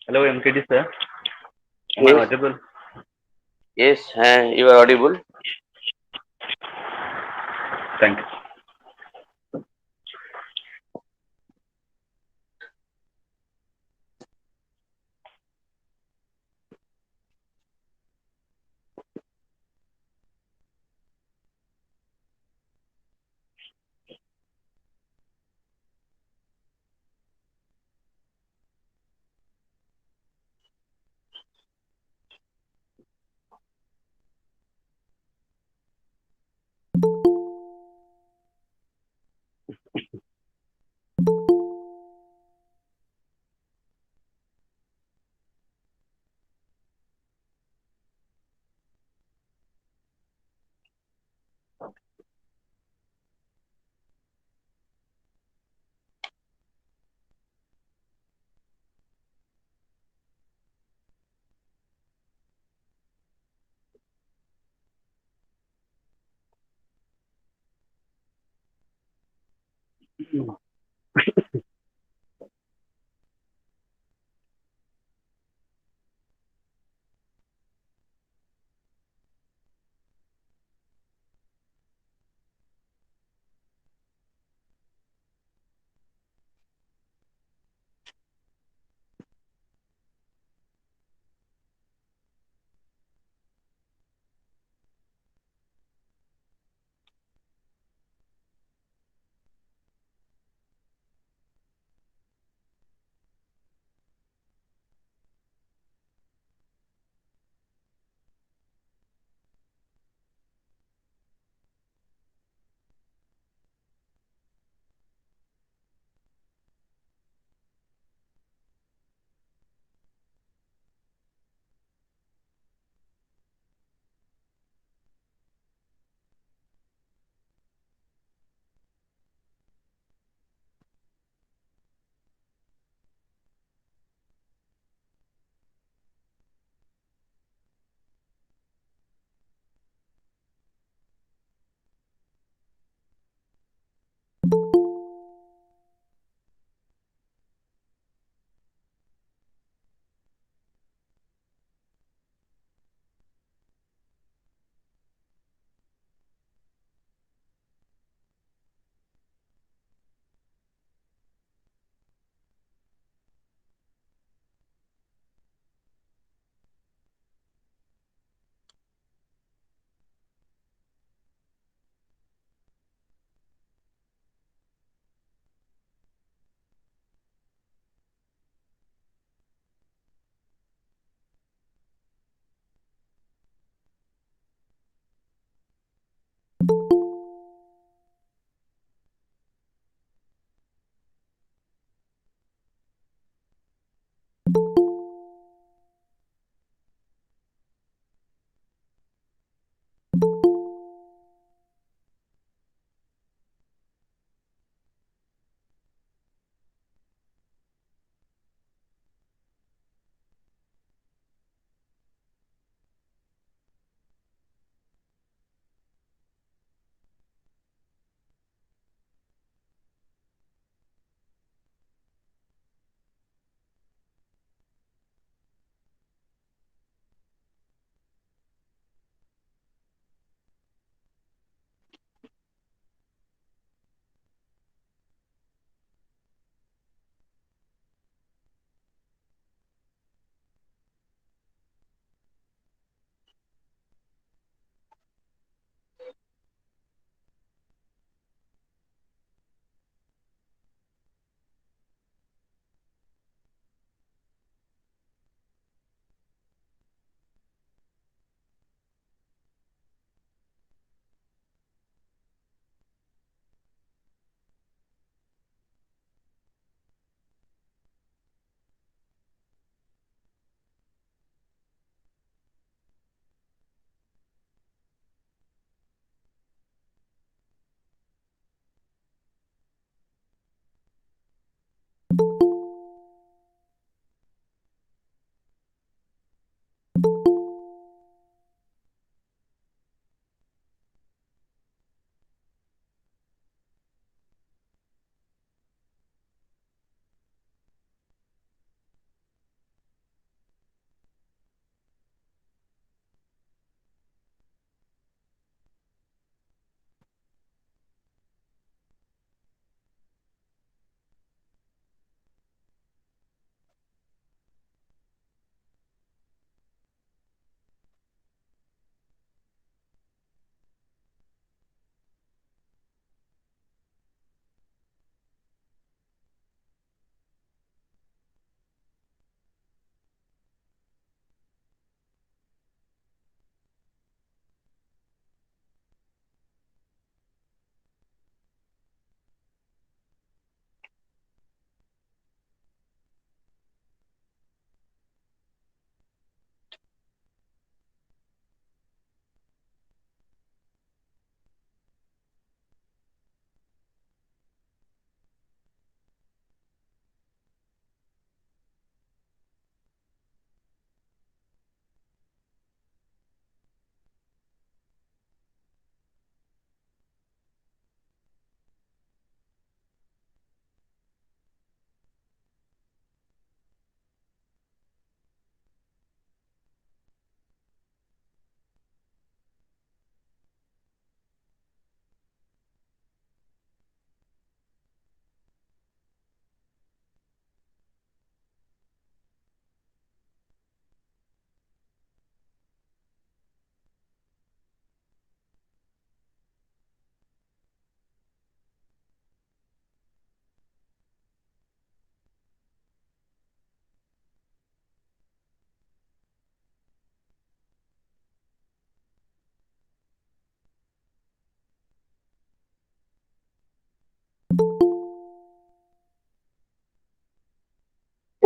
Hello, MKD sir. Am I Yes, audible? yes, you are audible. Thank you.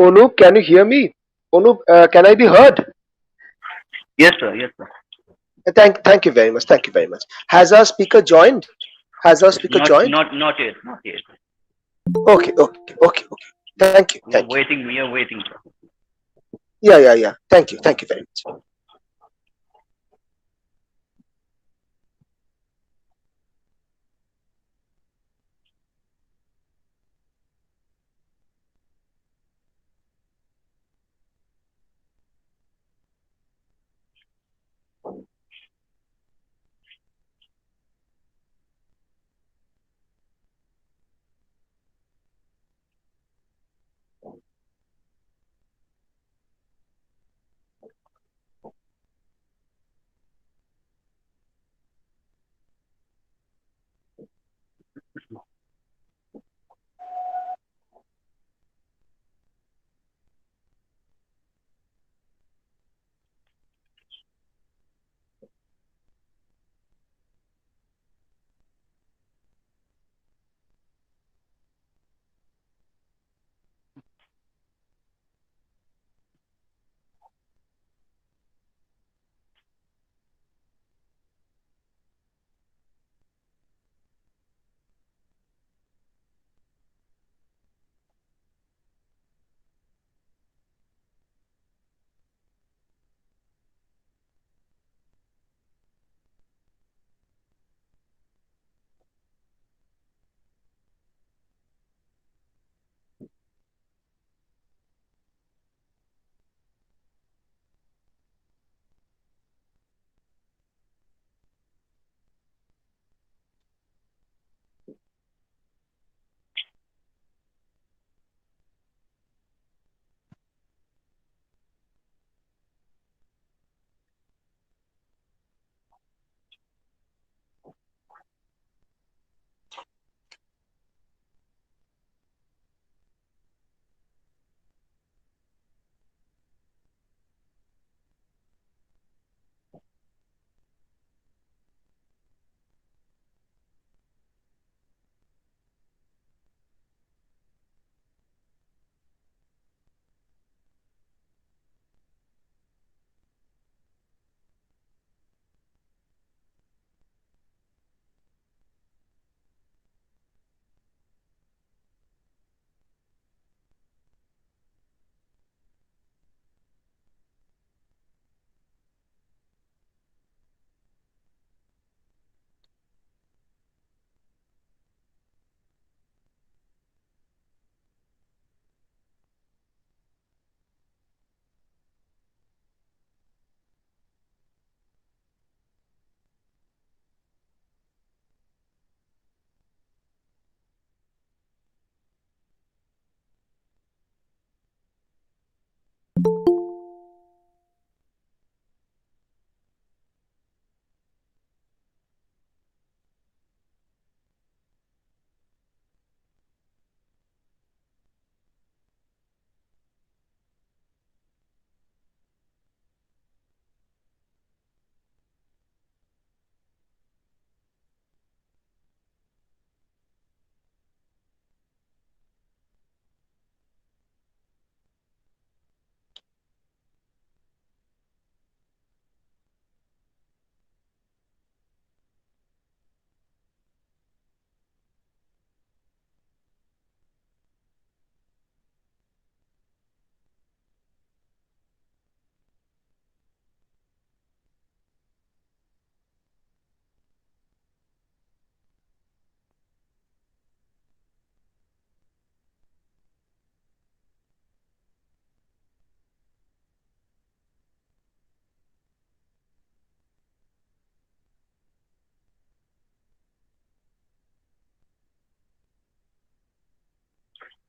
Onup, can you hear me? Onup, can I be heard? Yes, sir. Yes, sir. Thank you very much. Thank you very much. Has our speaker joined? Has our speaker joined? Not yet. Not yet. Okay. Thank you. We are Thank you. waiting. We are waiting, sir. Yeah. Thank you. Thank you very much.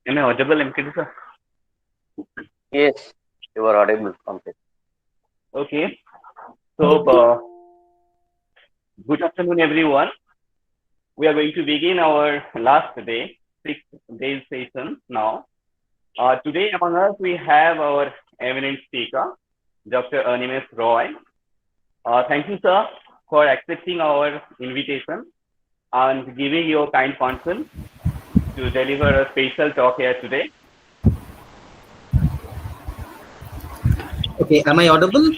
Am I audible, MKD, sir? Yes, you are audible complete. Okay. So, good afternoon, everyone. We are going to begin our last day, 6 days session now. Today among us, we have our eminent speaker, Dr. Animes Roy. Thank you, sir, for accepting our invitation and giving your kind consent to deliver a special talk here today. Okay, am I audible?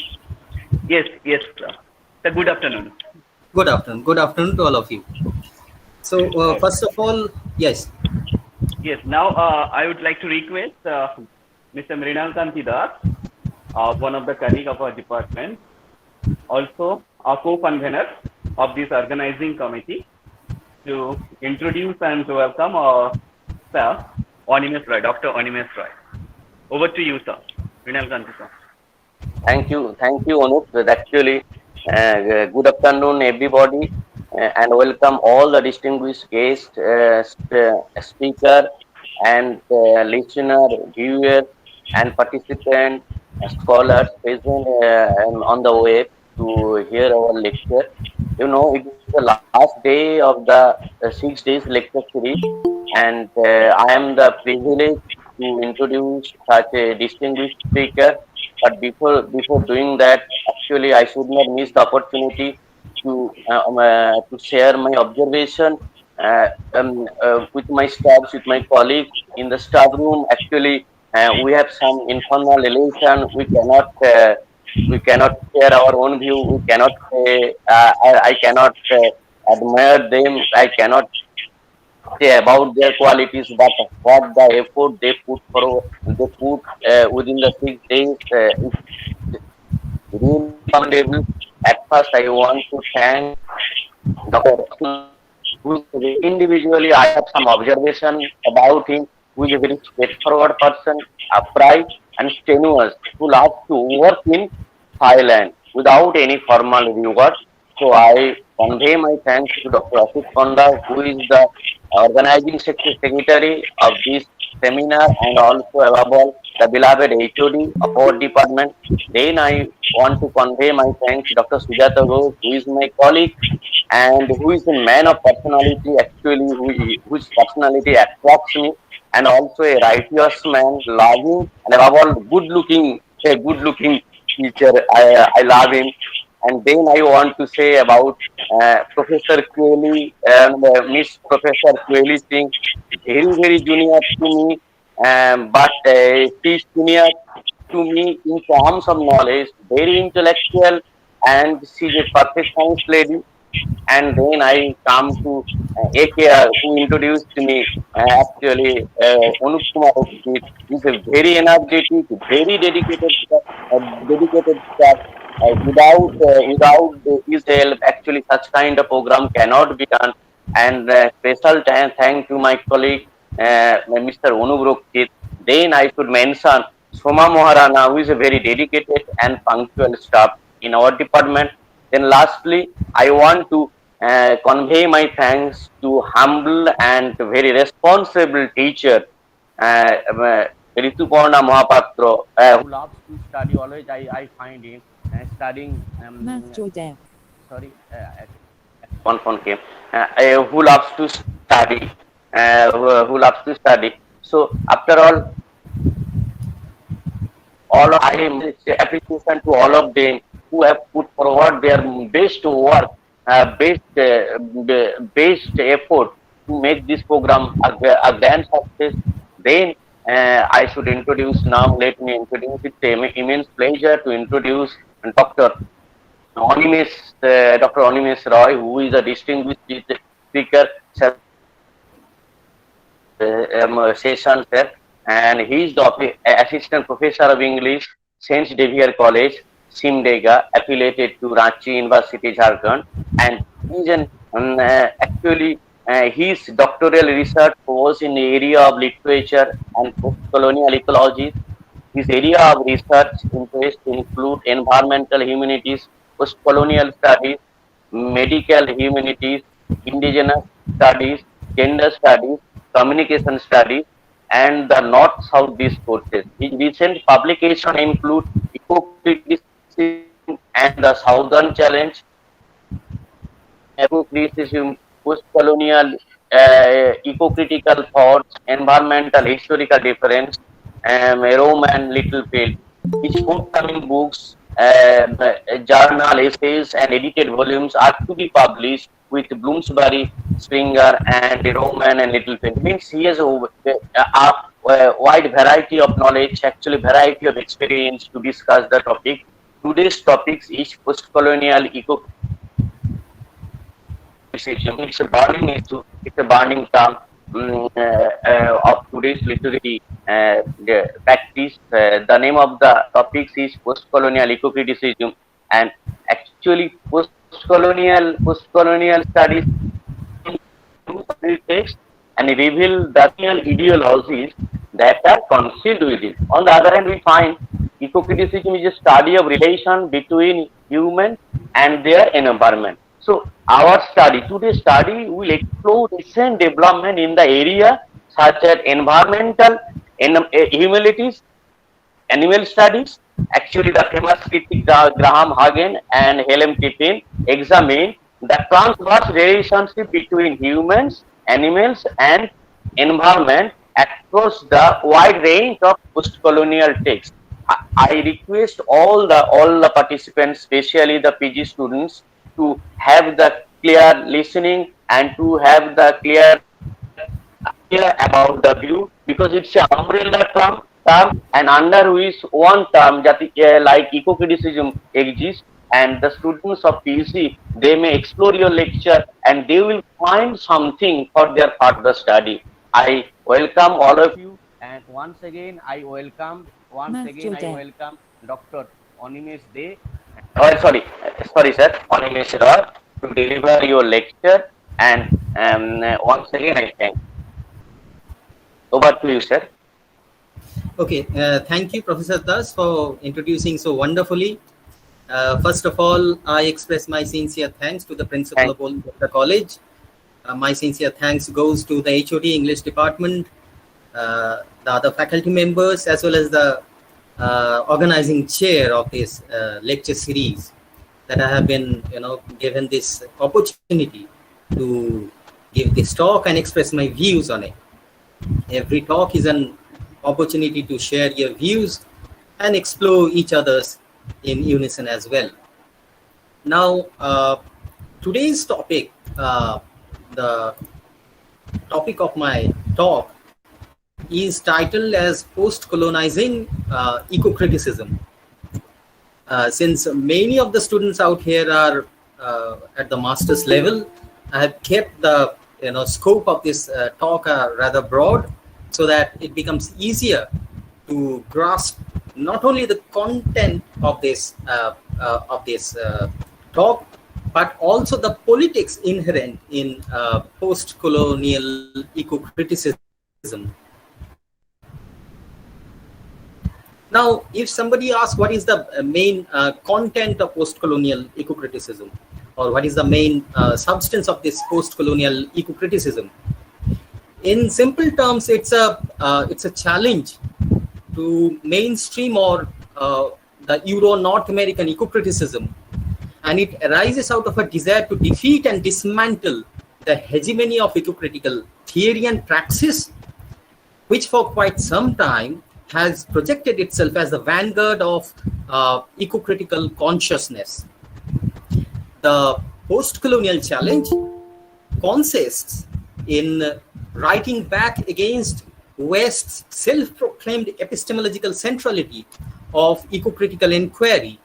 Yes, yes, sir. Sir, good afternoon. Good afternoon. Good afternoon to all of you. So, Okay. first of all, yes, Yes, now I would like to request Mr. Mrinal Kanti Das, one of the colleague of our department, also a co-convener of this organizing committee, to introduce and to welcome our sir, Onimus Roy, Dr. Onimus Roy. Over to you, sir. Mrinal Kanti, sir. Thank you, Anup. Actually, good afternoon, everybody, and welcome all the distinguished guests, speaker, and listener, viewer, and participant, scholars present on the web to hear our lecture. You know, it is the last day of the 6 days lecture series, and I am the privilege to introduce such a distinguished speaker. But before doing that, actually, I should not miss the opportunity to share my observation with my staffs, with my colleagues in the staff room. Actually, we have some informal relation. We cannot share our own view. We cannot say I cannot admire them. I cannot say about their qualities, but what the effort they put for they put within the 6 days is really commendable. At first, I want to thank Dr. who is individually I have some observation about him, who is a very straightforward person, upright and strenuous, who loves to work in silence without any formal reward. So I convey my thanks to Dr. Asif Panda, who is the organizing secretary of this seminar, and also above all the beloved HOD of our department. Then I want to convey my thanks to Dr. Sujata Ghosh, who is my colleague and who is a man of personality, actually whose personality attracts me, and also a righteous man, loving and above all good looking teacher. I love him. And then I want to say about Professor Kweli and Miss Professor Kweli Singh, very junior to me, but she is senior to me in terms of knowledge, very intellectual, and she is a perfect science lady. And then I come to AKR, who introduced me Anup Kumar Okit. He's a very energetic, very dedicated staff. Without his help, actually, such kind of program cannot be done. And special thank to my colleague, Mr. Anup Okit. Then I should mention Soma Moharana, who is a very dedicated and punctual staff in our department. Then lastly, I want to convey my thanks to humble and very responsible teacher, Rituparna Mahapatra, who loves to study. Always, I find him studying. Sorry, one phone came. Who loves to study? Who loves to study? So after all I am appreciation to all of them who have put forward their best work, best effort to make this program a grand success. Then I should introduce now. Let me introduce. It's an immense pleasure to introduce Dr. Dr. Onimus Roy, who is a distinguished speaker session there, and he is the assistant professor of English, Saint Xavier College, Simdega, affiliated to Ranchi University, Jharkhand, and he is actually his doctoral research was in the area of literature and post-colonial ecology. His area of research interests include environmental humanities, post-colonial studies, medical humanities, indigenous studies, gender studies, communication studies, and the North-South discourses. His recent publication include Eco-Criticism and the Southern Challenge, Eco-Criticism, Post-Colonial Eco-Critical Thoughts, Environmental Historical Difference, Rome and Littlefield. His forthcoming books, journal essays, and edited volumes are to be published with Bloomsbury, Springer, and Roman and Littlefield. Means he has wide variety of knowledge, actually variety of experience to discuss the topic. Today's topic is post-colonial eco-criticism. It's a burning issue. It's a burning term of today's literary the practice. The name of the topic is post-colonial eco-criticism, and actually post-colonial studies text and reveal the real ideologies that are concealed within. On the other hand, we find eco-criticism is a study of relation between humans and their environment. So, our study, today's study, will explore recent development in the area such as environmental humanities, animal studies. Actually, the famous critic Graham Hagen and Helen Tippin examine the transverse relationship between humans, animals, and environment across the wide range of post-colonial texts. I request all the participants, especially the PG students, to have the clear listening and to have the clear idea about the view, because it's an umbrella term and under which one term that like eco-criticism exists, and the students of PUC, they may explore your lecture and they will find something for their further study. I welcome all of you, and once again I welcome Dr. Onimesh De. Oh, sorry, sir, Onimesh Ra, to deliver your lecture, and once again I thank. Over to you, sir. Okay, thank you, Professor Das, for introducing so wonderfully. First of all, I express my sincere thanks to the principal of the college. My sincere thanks goes to the HOD English department, the other faculty members, as well as the organizing chair of this lecture series, that I have been, given this opportunity to give this talk and express my views on it. Every talk is an opportunity to share your views and explore each other's in unison as well. Now, today's topic, the topic of my talk, is titled as Post-Colonizing Eco-Criticism. Since many of the students out here are at the master's level, I have kept the scope of this talk rather broad, so that it becomes easier to grasp not only the content of this talk, but also the politics inherent in post-colonial eco-criticism. Now, if somebody asks what is the main content of post-colonial eco-criticism, or what is the main substance of this post-colonial eco-criticism, in simple terms, it's a challenge to mainstream or the Euro-North American eco-criticism, and it arises out of a desire to defeat and dismantle the hegemony of eco-critical theory and praxis, which for quite some time has projected itself as the vanguard of eco-critical consciousness. The post-colonial challenge consists in writing back against West's self-proclaimed epistemological centrality of eco-critical inquiry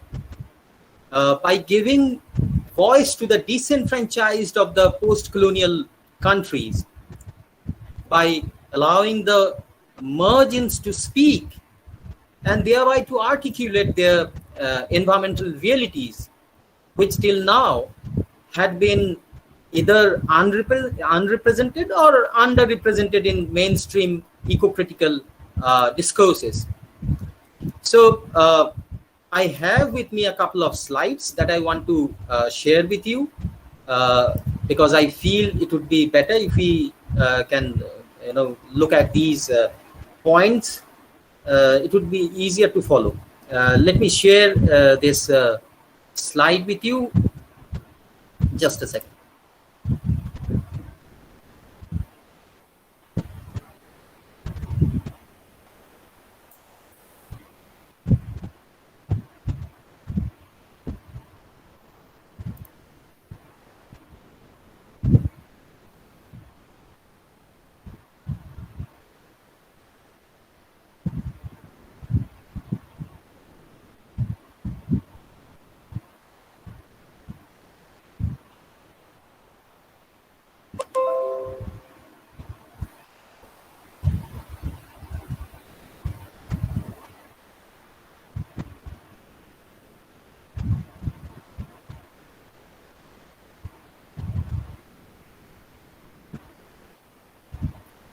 by giving voice to the disenfranchised of the post-colonial countries, by allowing the margins to speak and thereby to articulate their environmental realities, which till now had been either unrepresented or underrepresented in mainstream eco-critical discourses. So I have with me a couple of slides that I want to share with you, because I feel it would be better if we can look at these points. It would be easier to follow. Let me share this slide with you. Just a second.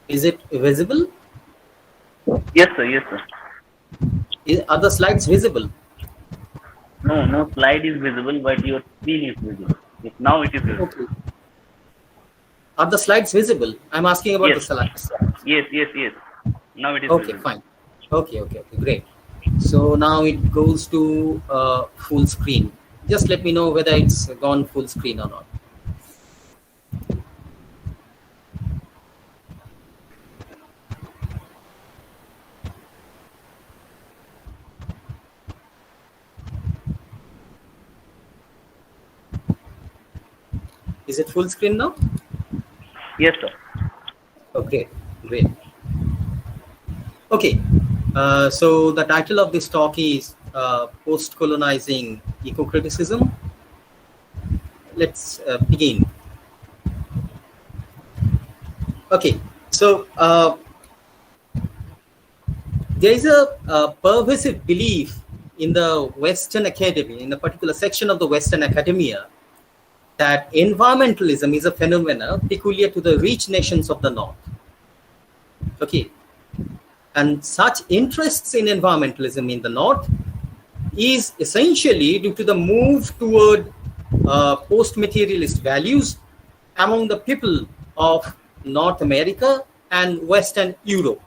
Is it visible? Yes, sir. Yes, sir. Are the slides visible? No, no slide is visible, but your screen is visible. Now it is visible. Okay. Are the slides visible? I'm asking about Yes. the slides. Yes, yes, yes. Now it is Okay, visible. fine. Okay, great. So now it goes to full screen. Just let me know whether it's gone full screen or not. Is it full screen now? Yes, sir. Okay, great. Okay, so the title of this talk is Post-Colonizing Eco-Criticism. Let's begin. Okay, so there is a pervasive belief in the Western academy, in a particular section of the Western academia, that environmentalism is a phenomenon peculiar to the rich nations of the North. Okay, and such interests in environmentalism in the North is essentially due to the move toward post-materialist values among the people of North America and Western Europe.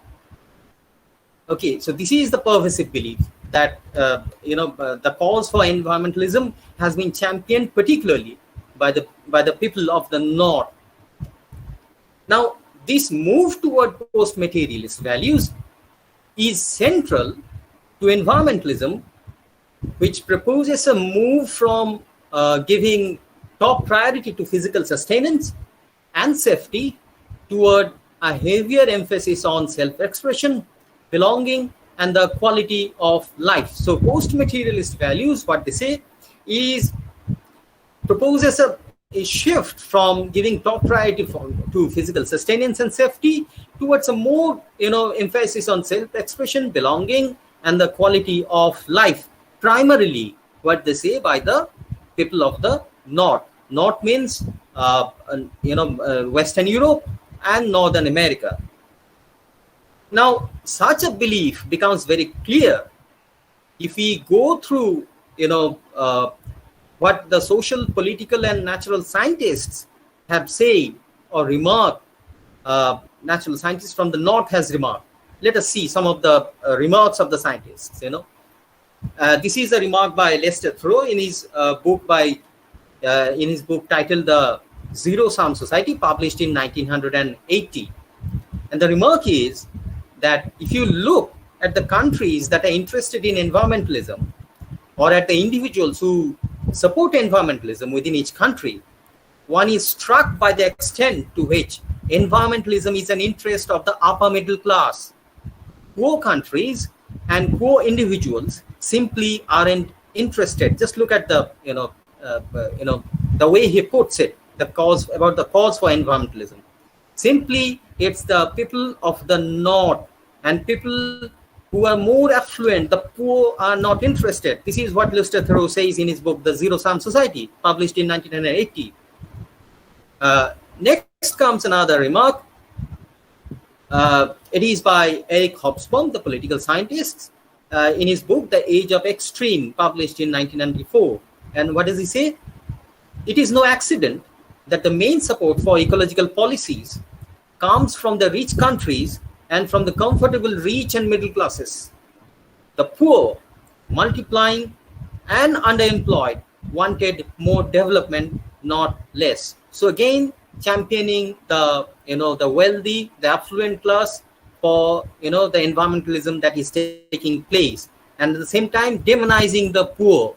Okay, so this is the pervasive belief that the cause for environmentalism has been championed particularly by the people of the North. Now, this move toward post-materialist values is central to environmentalism, which proposes a move from giving top priority to physical sustenance and safety toward a heavier emphasis on self-expression, belonging, and the quality of life. So post-materialist values, what they say is, proposes a shift from giving top priority to physical sustenance and safety towards a more emphasis on self-expression, belonging, and the quality of life. Primarily, what they say by the people of the North. North means Western Europe and Northern America. Now, such a belief becomes very clear if we go through what the social, political, and natural scientists have said or remarked. Natural scientists from the North has remarked. Let us see some of the remarks of the scientists. This is a remark by Lester Thoreau in his book titled "The Zero-Sum Society," published in 1980. And the remark is that if you look at the countries that are interested in environmentalism, or at the individuals who support environmentalism within each country, one is struck by the extent to which environmentalism is an interest of the upper middle class. Poor countries and poor individuals simply aren't interested. Just look at the the way he puts it, the cause for environmentalism. Simply, it's the people of the North and people who are more affluent, the poor are not interested. This is what Lester Thoreau says in his book, The Zero-Sum Society, published in 1980. Next comes another remark. It is by Eric Hobsbawm, the political scientist, in his book, The Age of Extreme, published in 1994. And what does he say? It is no accident that the main support for ecological policies comes from the rich countries and from the comfortable rich and middle classes. The poor, multiplying and underemployed, wanted more development, not less. So again, championing the wealthy, the affluent class for the environmentalism that is taking place, and at the same time demonizing the poor.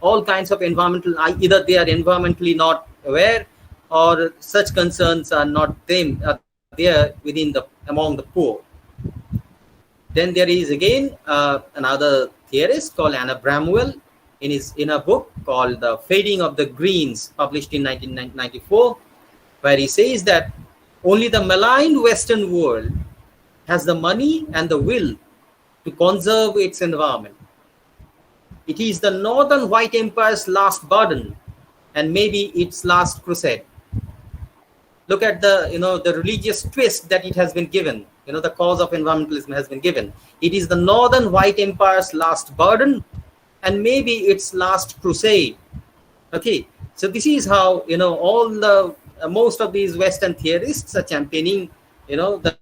All kinds of environmental, either they are environmentally not aware, or such concerns are not there among the poor. Then there is again another theorist called Anna Bramwell in a book called The Fading of the Greens, published in 1994, where he says that only the maligned Western world has the money and the will to conserve its environment. It is the Northern White Empire's last burden and maybe its last crusade. look at the, the religious twist that it has been given. The cause of environmentalism has been given. It is the Northern White Empire's last burden, and maybe its last crusade. Okay, so this is how, all the most of these Western theorists are championing, the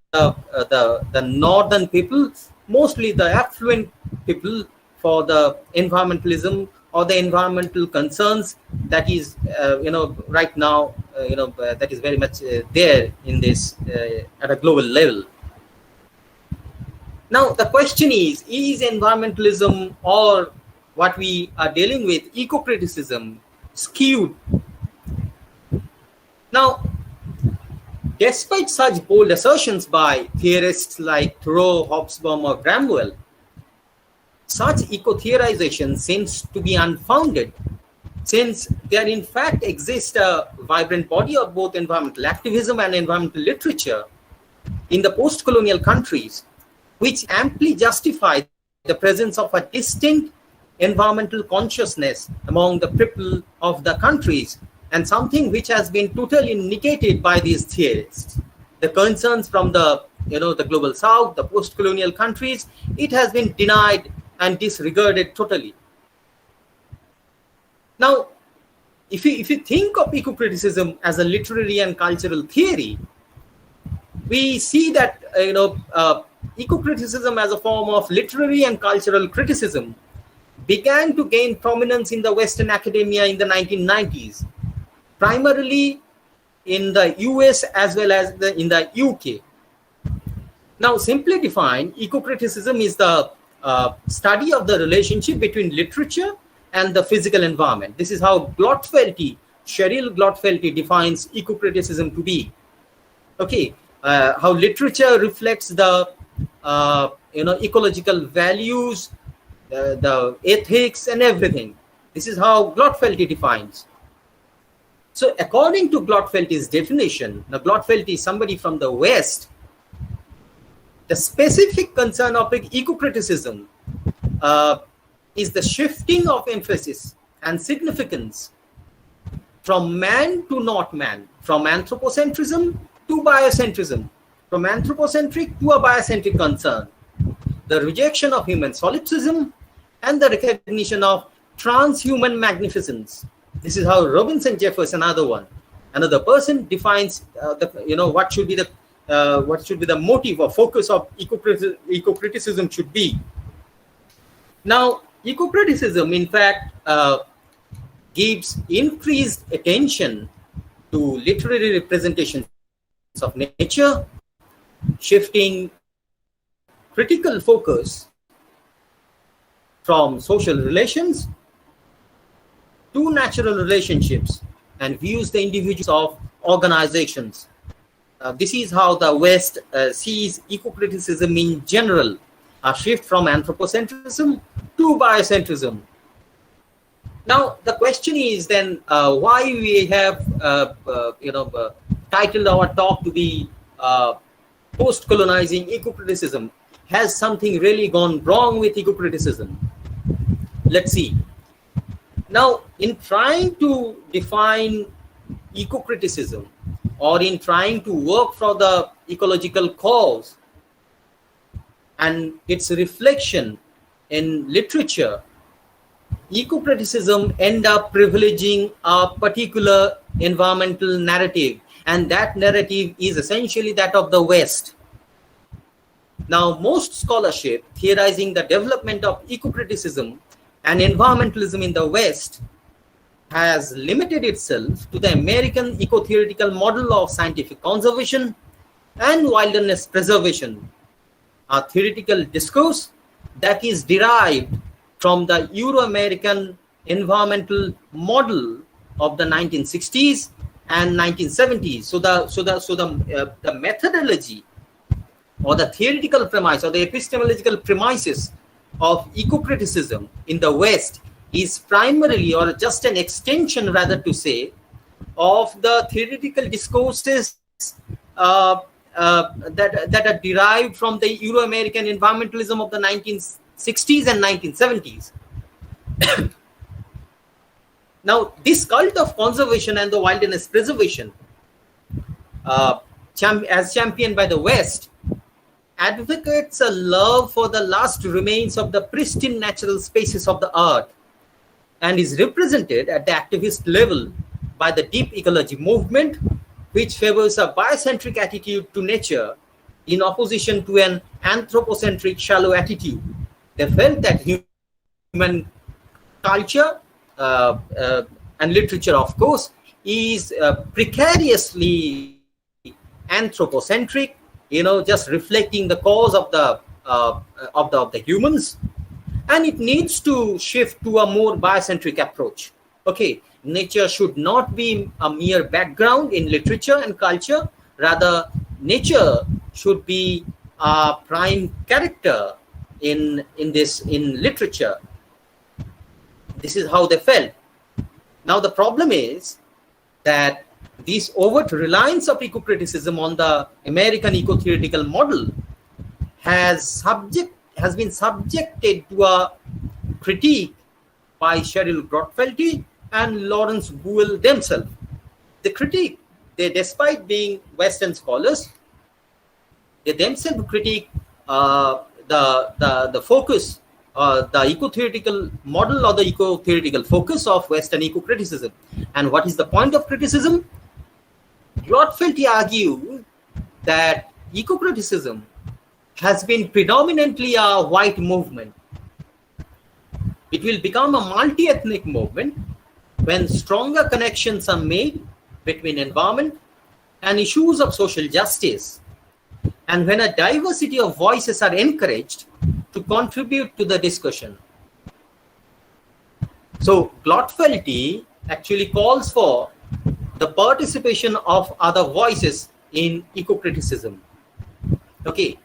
northern people, mostly the affluent people, for the environmentalism or the environmental concerns that is, right now, that is very much there in this at a global level. Now, the question is environmentalism, or what we are dealing with, eco-criticism, skewed? Now, despite such bold assertions by theorists like Thoreau, Hobsbawm, or Bramwell, such eco-theorization seems to be unfounded, since there in fact exists a vibrant body of both environmental activism and environmental literature in the post-colonial countries, which amply justify the presence of a distinct environmental consciousness among the people of the countries, and something which has been totally negated by these theorists. The concerns from the, the global south, the post-colonial countries, it has been denied and disregarded totally. Now, if you think of eco-criticism as a literary and cultural theory, we see that, eco-criticism as a form of literary and cultural criticism began to gain prominence in the Western academia in the 1990s, primarily in the US as well as in the UK. Now, simply defined, eco-criticism is the study of the relationship between literature and the physical environment. This is how Cheryl Glotfelty defines eco-criticism to be. Okay, how literature reflects the ecological values, the ethics, and everything. This is how Glotfelty defines. So, according to Glotfelty's definition, now Glotfelty is somebody from the West. The specific concern of eco-criticism is the shifting of emphasis and significance from man to not man, from anthropocentrism to biocentrism, from anthropocentric to a biocentric concern, the rejection of human solipsism, and the recognition of transhuman magnificence. This is how Robinson Jeffers, another person, defines what should be the motive or focus of eco-criticism should be. Now, eco-criticism, in fact, gives increased attention to literary representations of nature, shifting critical focus from social relations to natural relationships, and views the individuals of organizations. This is how the West sees eco-criticism in general, a shift from anthropocentrism to biocentrism. Now, the question is then why we have titled our talk to be Post-Colonizing Eco-Criticism. Has something really gone wrong with eco-criticism? Let's see. Now, in trying to define eco-criticism, or in trying to work for the ecological cause and its reflection in literature, eco-criticism end up privileging a particular environmental narrative, and that narrative is essentially that of the West. Now, most scholarship theorizing the development of eco-criticism and environmentalism in the West has limited itself to the American eco-theoretical model of scientific conservation and wilderness preservation, a theoretical discourse that is derived from the Euro-American environmental model of the 1960s and 1970s. So the methodology or the theoretical premise or the epistemological premises of eco-criticism in the West is primarily, or just an extension rather to say, of the theoretical discourses that are derived from the Euro-American environmentalism of the 1960s and 1970s. Now, this cult of conservation and the wilderness preservation as championed by the West, advocates a love for the last remains of the pristine natural spaces of the earth, and is represented at the activist level by the deep ecology movement, which favors a biocentric attitude to nature in opposition to an anthropocentric shallow attitude. They felt that human culture and literature, of course, is precariously anthropocentric, just reflecting the cause of the humans, and it needs to shift to a more biocentric approach. Okay, nature should not be a mere background in literature and culture. Rather, nature should be a prime character in literature. This is how they felt. Now the problem is that this overt reliance of eco-criticism on the American eco-theoretical model has been subjected to a critique by Cheryl Grotfelty and Lawrence Buell themselves. The critique, despite being Western scholars, they themselves critique the focus, the eco-theoretical model or the eco-theoretical focus of Western eco-criticism. And what is the point of criticism? Grotfelty argued that eco-criticism has been predominantly a white movement. It will become a multi-ethnic movement when stronger connections are made between environment and issues of social justice, and when a diversity of voices are encouraged to contribute to the discussion. So Grotfelty actually calls for the participation of other voices in eco-criticism. Okay.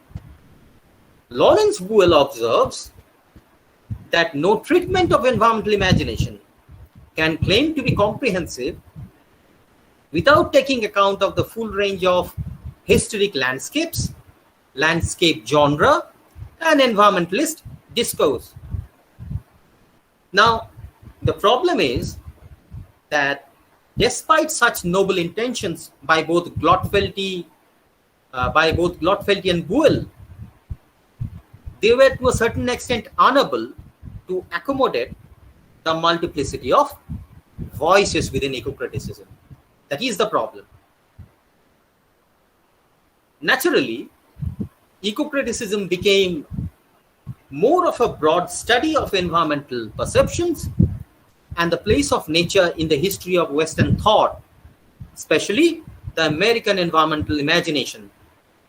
Lawrence Buell observes that no treatment of environmental imagination can claim to be comprehensive without taking account of the full range of historic landscapes, landscape genre, and environmentalist discourse. Now, the problem is that despite such noble intentions by both Grotfelty and Buell, they were to a certain extent unable to accommodate the multiplicity of voices within eco-criticism. That is the problem. Naturally, eco-criticism became more of a broad study of environmental perceptions and the place of nature in the history of Western thought, especially the American environmental imagination,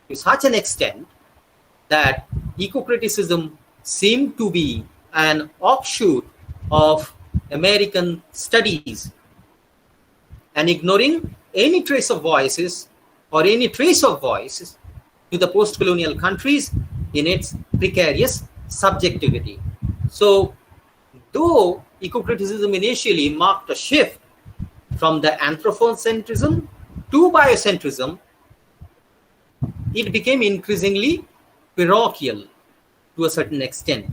to such an extent that eco-criticism seemed to be an offshoot of American studies, and ignoring any trace of voices or any trace of voices to the post-colonial countries in its precarious subjectivity. So, though eco-criticism initially marked a shift from the anthropocentrism to biocentrism, it became increasingly parochial to a certain extent.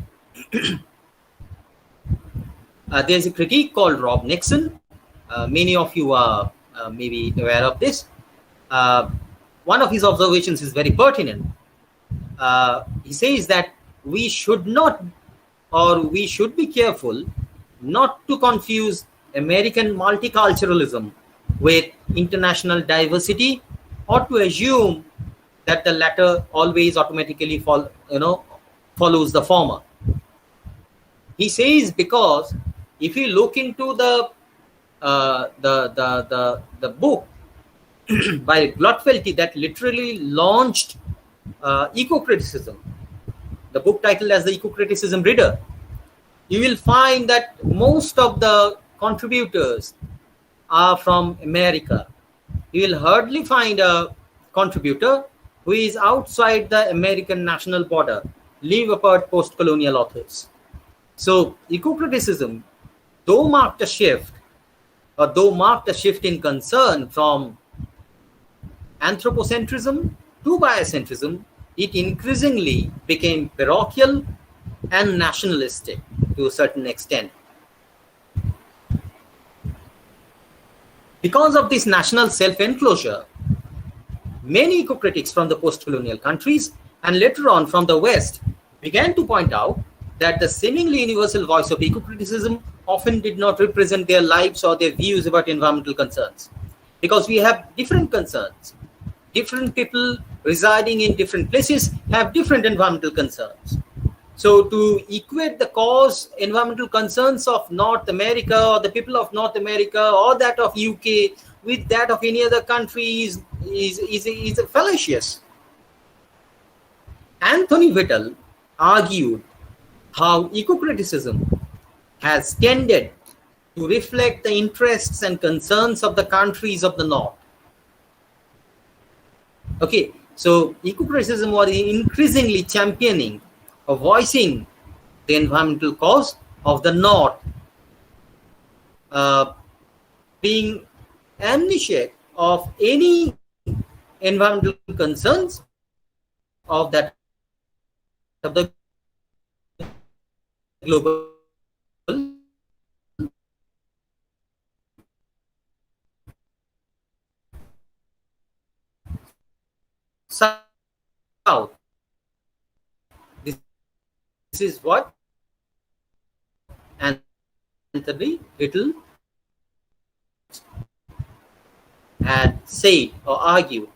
There's a critique called Rob Nixon. Many of you are maybe aware of this. One of his observations is very pertinent. He says that we should be careful not to confuse American multiculturalism with international diversity, or to assume that the latter always automatically follows the former. He says because if you look into the book by Grotfelty that literally launched eco-criticism, the book titled as the Eco-Criticism Reader, you will find that most of the contributors are from America. You will hardly find a contributor who is outside the American national border, leave apart post-colonial authors. So eco-criticism, though marked a shift in concern from anthropocentrism to biocentrism, it increasingly became parochial and nationalistic to a certain extent. Because of this national self-enclosure, many eco-critics from the post-colonial countries and later on from the West began to point out that the seemingly universal voice of eco-criticism often did not represent their lives or their views about environmental concerns. Because we have different concerns. Different people residing in different places have different environmental concerns. So to equate the cause environmental concerns of North America or the people of North America or that of UK with that of any other country is fallacious. Anthony Whittle argued how eco-criticism has tended to reflect the interests and concerns of the countries of the North. Okay, so eco-criticism was increasingly championing or voicing the environmental cause of the North, being amnesiac of any environmental concerns of that of the global South. This is what Anthony Whittle had said or argued.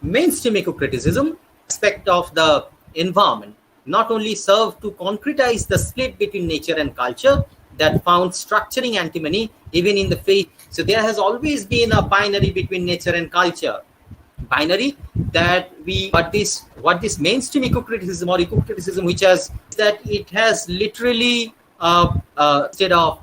Mainstream eco-criticism aspect of the environment not only served to concretize the split between nature and culture that found structuring antimony even in the face. So there has always been a binary between nature and culture. Binary that what this mainstream eco-criticism or eco-criticism, which has that it has literally instead of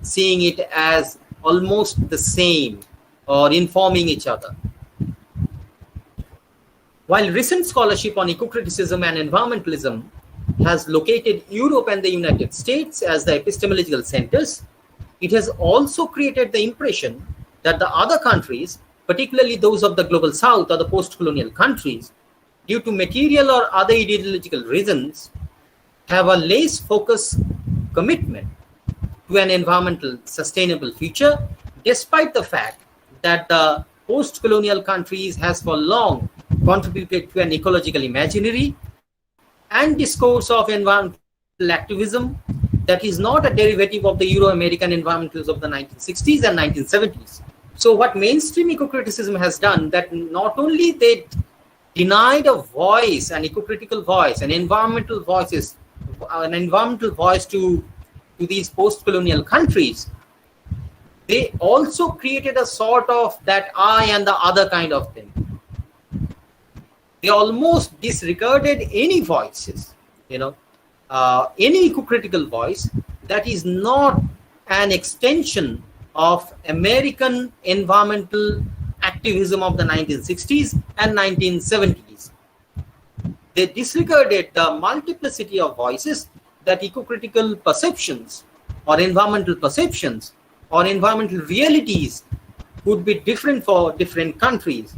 seeing it as almost the same or informing each other. While recent scholarship on eco-criticism and environmentalism has located Europe and the United States as the epistemological centers, it has also created the impression that the other countries, particularly those of the global South or the post-colonial countries, due to material or other ideological reasons, have a less focused commitment to an environmental sustainable future, despite the fact that the post-colonial countries has for long contributed to an ecological imaginary and discourse of environmental activism that is not a derivative of the Euro-American environmentalists of the 1960s and 1970s. So what mainstream eco-criticism has done, that not only they denied a voice, an eco-critical voice, an environmental voice to these post-colonial countries, they also created a sort of that I and the other kind of thing. They almost disregarded any voices, any eco-critical voice that is not an extension of American environmental activism of the 1960s and 1970s. They disregarded the multiplicity of voices that eco-critical perceptions or environmental perceptions or environmental realities would be different for different countries.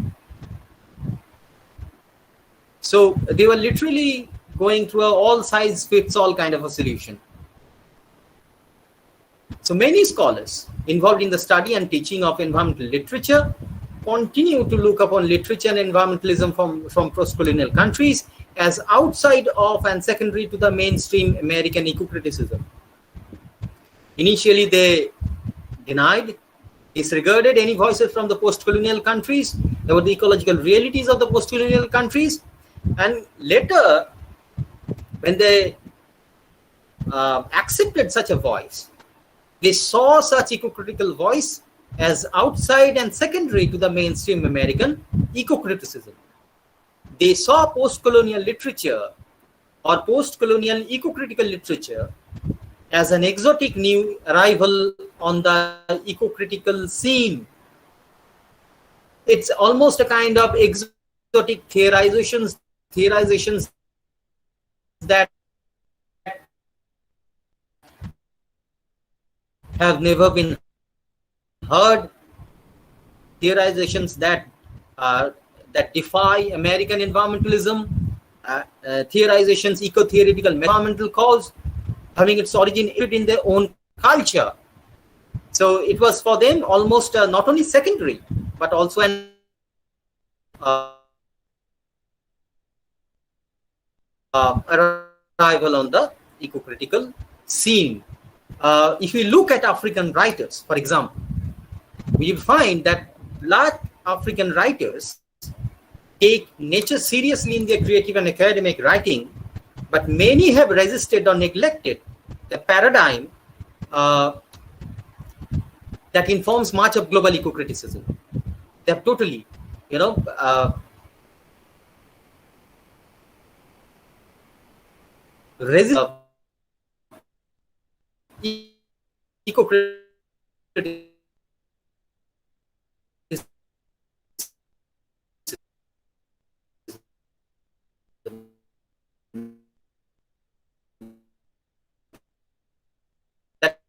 So they were literally going through a all size fits all kind of a solution. So many scholars involved in the study and teaching of environmental literature continue to look upon literature and environmentalism from post-colonial countries as outside of and secondary to the mainstream American eco-criticism. Initially, they denied, disregarded any voices from the post-colonial countries about the ecological realities of the post-colonial countries. And later, when they accepted such a voice, they saw such eco-critical voice as outside and secondary to the mainstream American eco-criticism. They saw post-colonial literature or post-colonial eco-critical literature as an exotic new arrival on the eco-critical scene. It's almost a kind of exotic theorizations that have never been heard, theorizations that defy American environmentalism, theorizations, eco-theoretical environmental cause, having its origin in their own culture. So it was for them almost not only secondary, but also an arrival on the eco-critical scene. If we look at African writers, for example, we find that large African writers take nature seriously in their creative and academic writing, but many have resisted or neglected the paradigm that informs much of global eco-criticism. They have totally, resist eco-criticism that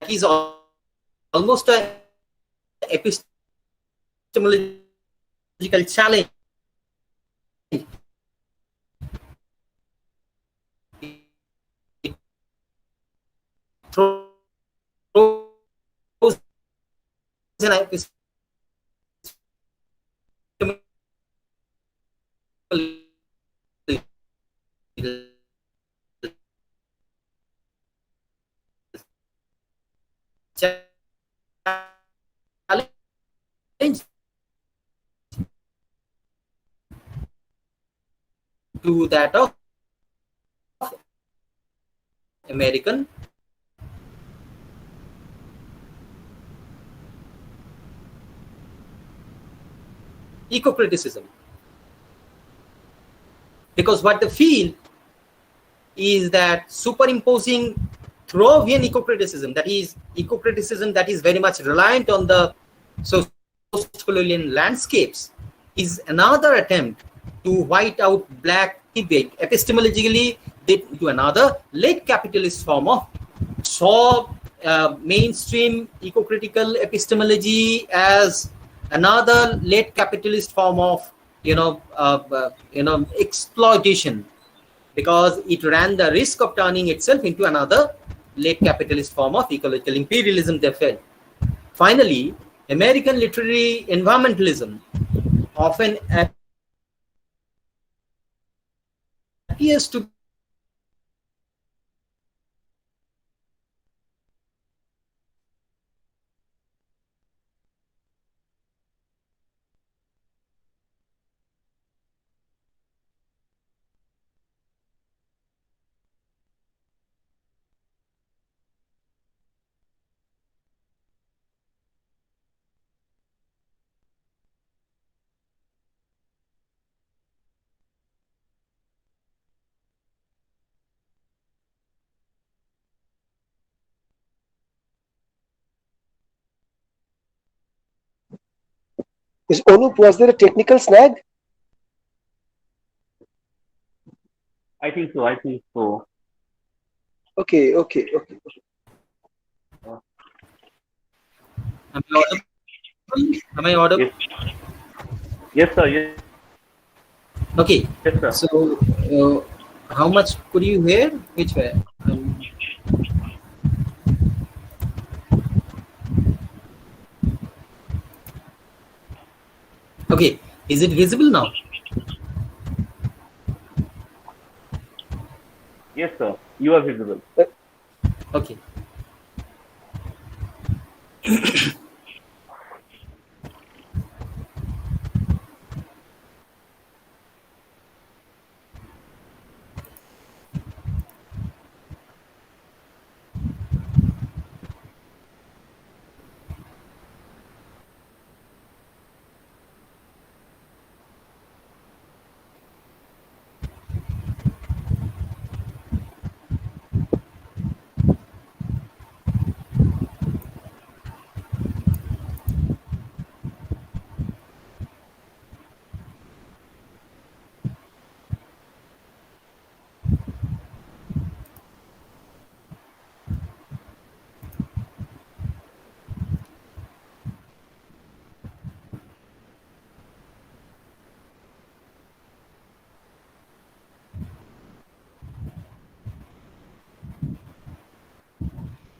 is almost an epistemological challenge. An challenge to that of American eco-criticism, because what they feel is that superimposing Trovian eco-criticism, that is eco-criticism that is very much reliant on the post-colonial landscapes, is another attempt to white out black debate epistemologically to another late capitalist form of mainstream eco-critical epistemology as another late capitalist form of exploitation, because it ran the risk of turning itself into another late capitalist form of ecological imperialism, they felt. Finally, American literary environmentalism often appears to Is Onup, was there a technical snag? I think so. I think so. Okay. Am I audible? Am I audible? Yes. Yes, sir. Yes. Okay. Yes, sir. So, how much could you hear? Which way? Okay. Is it visible now? Yes, sir. You are visible. Okay.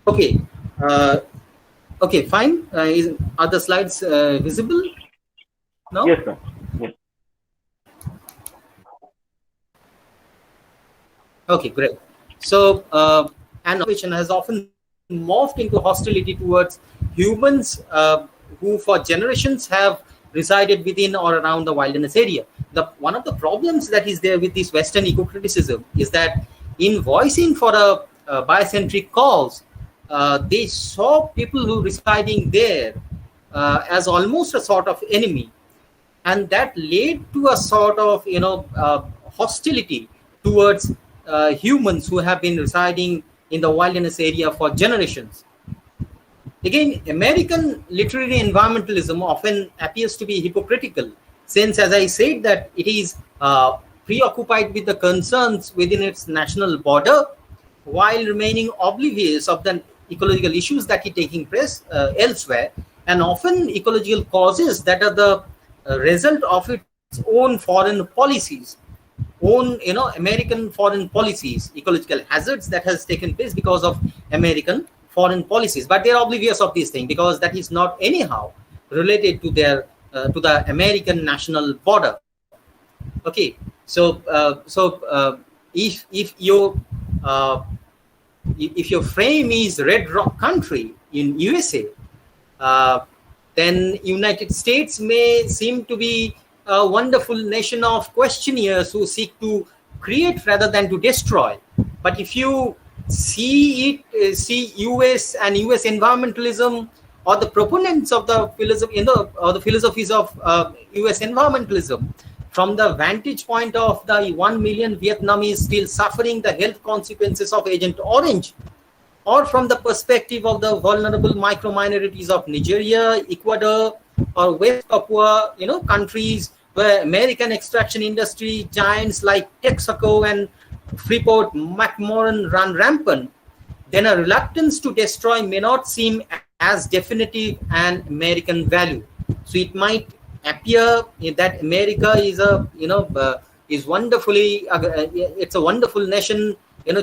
Okay. Okay, fine. Are the slides visible now? Yes, sir. Yes. Okay, great. So, an innovation has often morphed into hostility towards humans who, for generations, have resided within or around the wilderness area. One of the problems that is there with this Western eco-criticism is that in voicing for a biocentric cause, they saw people who residing there as almost a sort of enemy, and that led to a sort of hostility towards humans who have been residing in the wilderness area for generations. Again, American literary environmentalism often appears to be hypocritical, since, as I said, that it is preoccupied with the concerns within its national border while remaining oblivious of the ecological issues that are taking place elsewhere, and often ecological causes that are the result of its own foreign policies, American foreign policies, ecological hazards that has taken place because of American foreign policies. But they're oblivious of this thing because that is not anyhow related to their to the American national border. Okay, so if your frame is Red Rock country in USA, then United States may seem to be a wonderful nation of questionnaires who seek to create rather than to destroy. But if you see US and US environmentalism, or the proponents of the philosophy, or the philosophies of US environmentalism, from the vantage point of the 1 million Vietnamese still suffering the health consequences of Agent Orange, or from the perspective of the vulnerable micro-minorities of Nigeria, Ecuador, or West Papua, countries where American extraction industry giants like Texaco and Freeport McMoran run rampant, then a reluctance to destroy may not seem as definitive an American value. So it might appear that America is is wonderfully, it's a wonderful nation,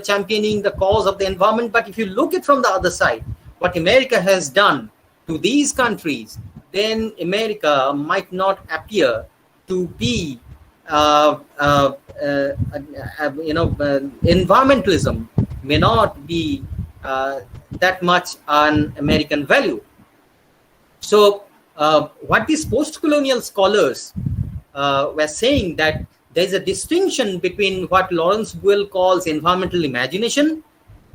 championing the cause of the environment. But if you look at from the other side, what America has done to these countries, then America might not appear to be, environmentalism may not be that much an American value. So what these post-colonial scholars were saying, that there is a distinction between what Lawrence Buell calls environmental imagination,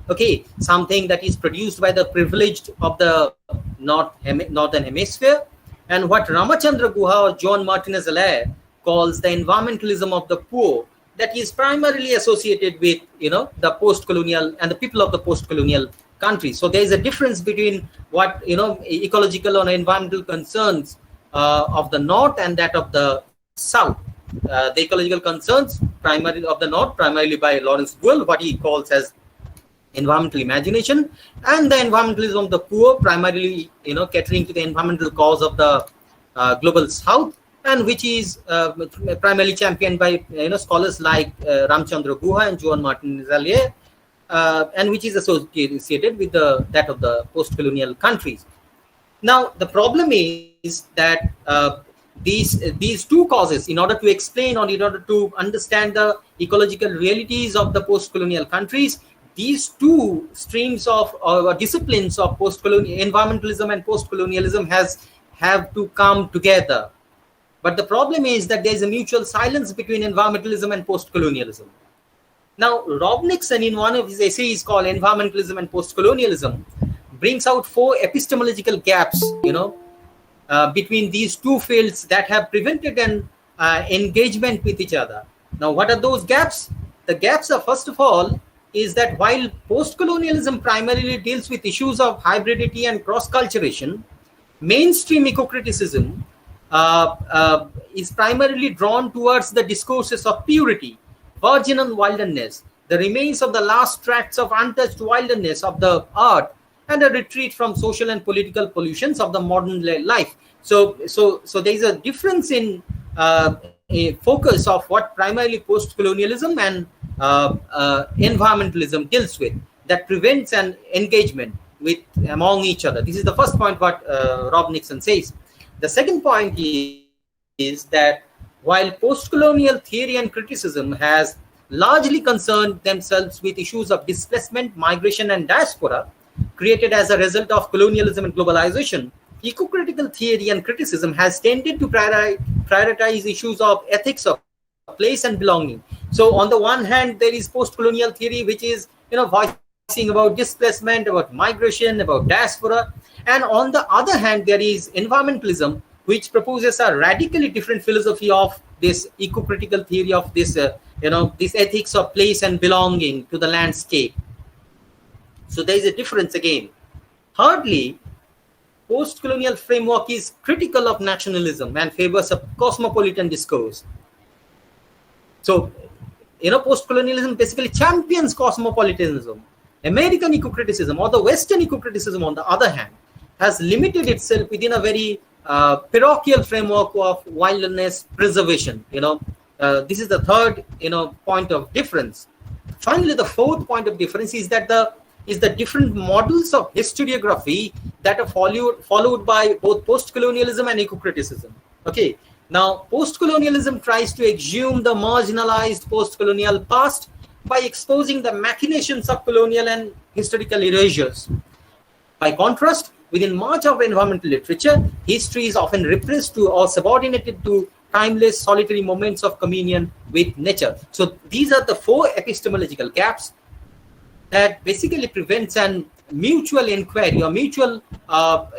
okay, something that is produced by the privileged of the northern hemisphere, and what Ramachandra Guha or John Martinez-Allaire calls the environmentalism of the poor, that is primarily associated with the post-colonial and the people of the post-colonial countries. So there is a difference between what ecological or environmental concerns of the north and that of the south. The ecological concerns primarily of the north, primarily by Lawrence Buell, what he calls as environmental imagination, and the environmentalism of the poor, primarily catering to the environmental cause of the global south, and which is primarily championed by scholars like Ramchandra Guha and Joan Martinez-Allaire, and which is associated with that of the post-colonial countries. Now the problem is that these two causes, in order to explain or in order to understand the ecological realities of the post-colonial countries, these two streams of or disciplines of post-colonial environmentalism and post-colonialism have to come together. But the problem is that there is a mutual silence between environmentalism and post-colonialism. Now, Rob Nixon, in one of his essays called Environmentalism and Post-Colonialism, brings out 4 epistemological gaps, between these two fields that have prevented an engagement with each other. Now, what are those gaps? The gaps are, first of all, is that while post-colonialism primarily deals with issues of hybridity and cross-culturation, mainstream eco-criticism is primarily drawn towards the discourses of purity, virginal wilderness, the remains of the last tracts of untouched wilderness of the earth, and a retreat from social and political pollutions of the modern life. So there is a difference in a focus of what primarily post-colonialism and environmentalism deals with, that prevents an engagement. with among each other. This is the first point what Rob Nixon says. The second point is that while post-colonial theory and criticism has largely concerned themselves with issues of displacement, migration, and diaspora created as a result of colonialism and globalization, eco-critical theory and criticism has tended to prioritize issues of ethics of place and belonging. So on the one hand, there is post-colonial theory, which is voicing about displacement, about migration, about diaspora, and on the other hand, there is environmentalism, which proposes a radically different philosophy of this eco-critical theory of this this ethics of place and belonging to the landscape. So there is a difference again. Thirdly, post-colonial framework is critical of nationalism and favors a cosmopolitan discourse. So, post-colonialism basically champions cosmopolitanism. American eco-criticism or the Western eco-criticism, on the other hand, has limited itself within a very parochial framework of wilderness preservation. This is the third, point of difference. Finally, the fourth point of difference is that the different models of historiography that are followed by both post-colonialism and eco-criticism. Okay. Now, post-colonialism tries to exhume the marginalized post-colonial past by exposing the machinations of colonial and historical erasures. By contrast, within much of environmental literature, history is often repressed to or subordinated to timeless, solitary moments of communion with nature. So these are the four epistemological gaps that basically prevents an mutual inquiry or mutual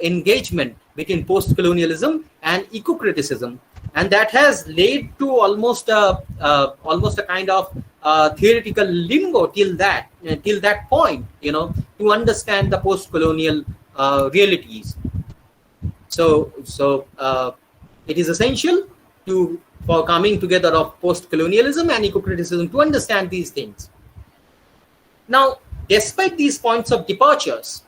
engagement between post-colonialism and eco-criticism. And that has led to almost a kind of theoretical limbo till that point, to understand the post-colonial realities. So it is essential for coming together of post-colonialism and eco-criticism to understand these things. Now, despite these points of departures,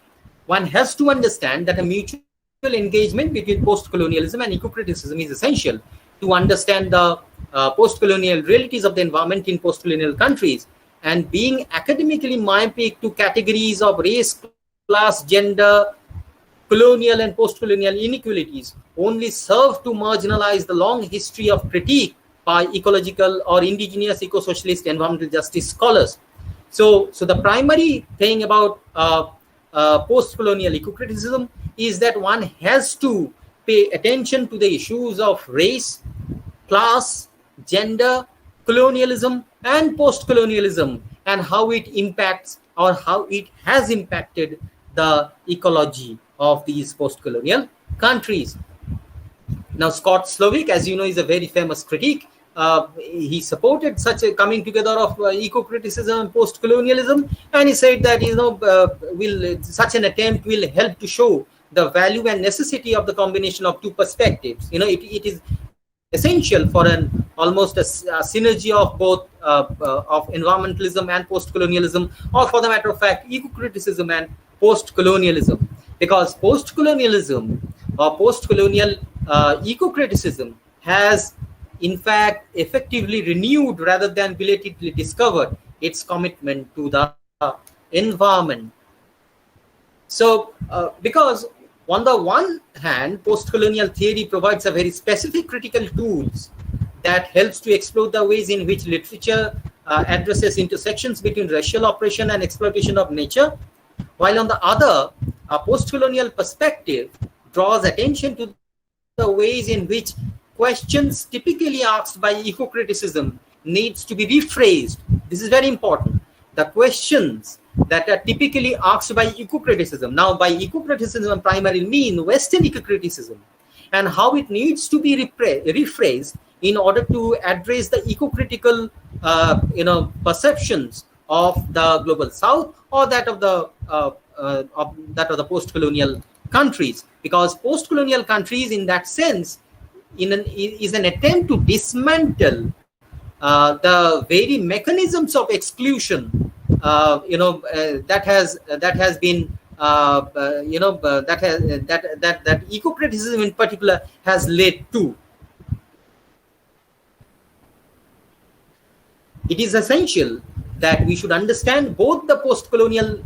one has to understand that a mutual engagement between post-colonialism and eco-criticism is essential to understand the post-colonial realities of the environment in post-colonial countries. And being academically myopic to categories of race, class, gender, colonial and post-colonial inequalities only serve to marginalize the long history of critique by ecological or indigenous eco-socialist environmental justice scholars. So the primary thing about post-colonial eco-criticism is that one has to pay attention to the issues of race, class, gender, colonialism, and post-colonialism, and how it impacts or how it has impacted the ecology of these post-colonial countries. Now, Scott Slovic, as you know, is a very famous critic. He supported such a coming together of eco-criticism and post-colonialism, and he said that such an attempt will help to show the value and necessity of the combination of two perspectives. It is essential for almost a synergy of both of environmentalism and post-colonialism, or for the matter of fact, eco-criticism and post-colonialism, because post-colonialism or post-colonial eco-criticism has in fact effectively renewed rather than belatedly discovered its commitment to the environment. So because on the one hand, post-colonial theory provides a very specific critical tools that helps to explore the ways in which literature addresses intersections between racial oppression and exploitation of nature, while on the other, a post-colonial perspective draws attention to the ways in which questions typically asked by eco-criticism needs to be rephrased. This is very important. The questions that are typically asked by eco-criticism. Now, by eco-criticism, I primarily mean Western eco-criticism, and how it needs to be rephrased in order to address the eco-critical, perceptions of the global South or that of the post-colonial countries. Because post-colonial countries, in that sense, is an attempt to dismantle the very mechanisms of exclusion that eco-criticism in particular has led to. it is essential that we should understand both the post-colonial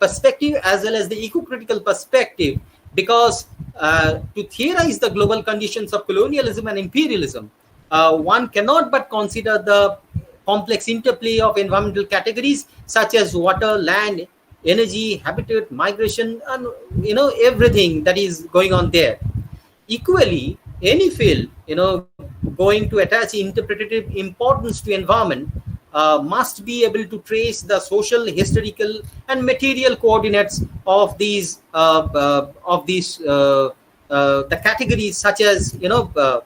perspective as well as the eco-critical perspective, because to theorize the global conditions of colonialism and imperialism, one cannot but consider the complex interplay of environmental categories such as water, land, energy, habitat, migration, and everything that is going on there. Equally, any field going to attach interpretative importance to environment must be able to trace the social, historical, and material coordinates of these the categories, such as that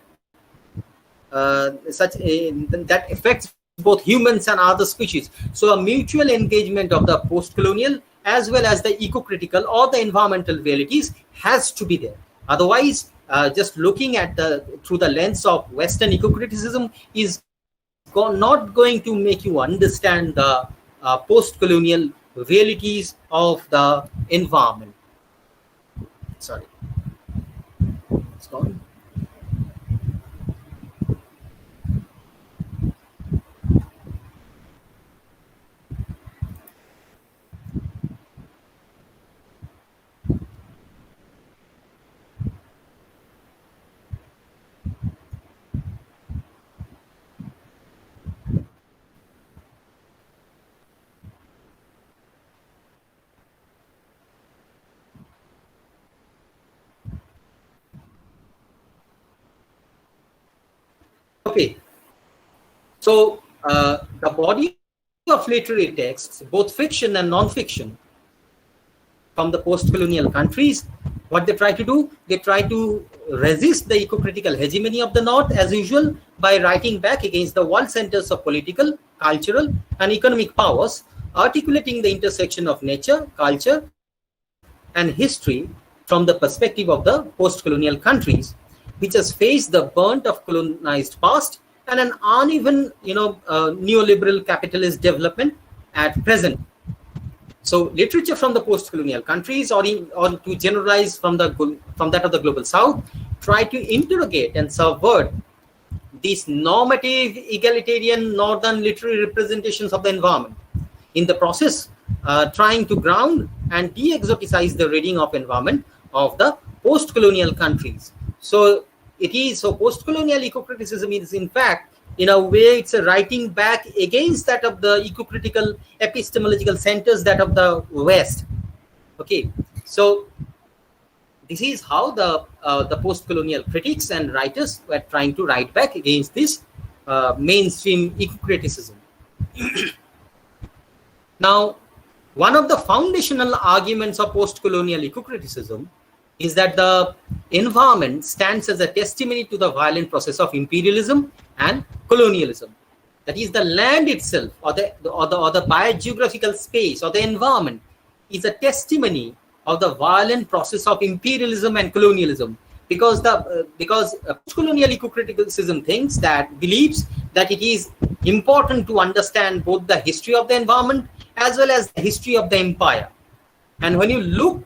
affects both humans and other species. So a mutual engagement of the post-colonial as well as the eco-critical or the environmental realities has to be there. Otherwise, just looking at through the lens of Western eco-criticism is not going to make you understand the post-colonial realities of the environment. Sorry, it's gone. Okay, so the body of literary texts, both fiction and non-fiction, from the post-colonial countries, what they try to do, they try to resist the eco-critical hegemony of the North as usual by writing back against the world centers of political, cultural, and economic powers, articulating the intersection of nature, culture, and history from the perspective of the post-colonial countries, which has faced the brunt of colonized past and an uneven, neoliberal capitalist development at present. So, literature from the post-colonial countries, or to generalize from that of the global South, try to interrogate and subvert these normative, egalitarian northern literary representations of the environment. In the process, trying to ground and de-exoticize the reading of environment of the post-colonial countries. So post-colonial eco-criticism is, in fact, in a way, it's a writing back against that of the eco-critical epistemological centers, that of the West. Okay, so this is how the post-colonial critics and writers were trying to write back against this mainstream eco-criticism. Now, one of the foundational arguments of post-colonial eco-criticism is that the environment stands as a testimony to the violent process of imperialism and colonialism. That is, the land itself, or the biogeographical space, or the environment, is a testimony of the violent process of imperialism and colonialism. Because post-colonial eco-criticism believes that it is important to understand both the history of the environment as well as the history of the empire. And when you look,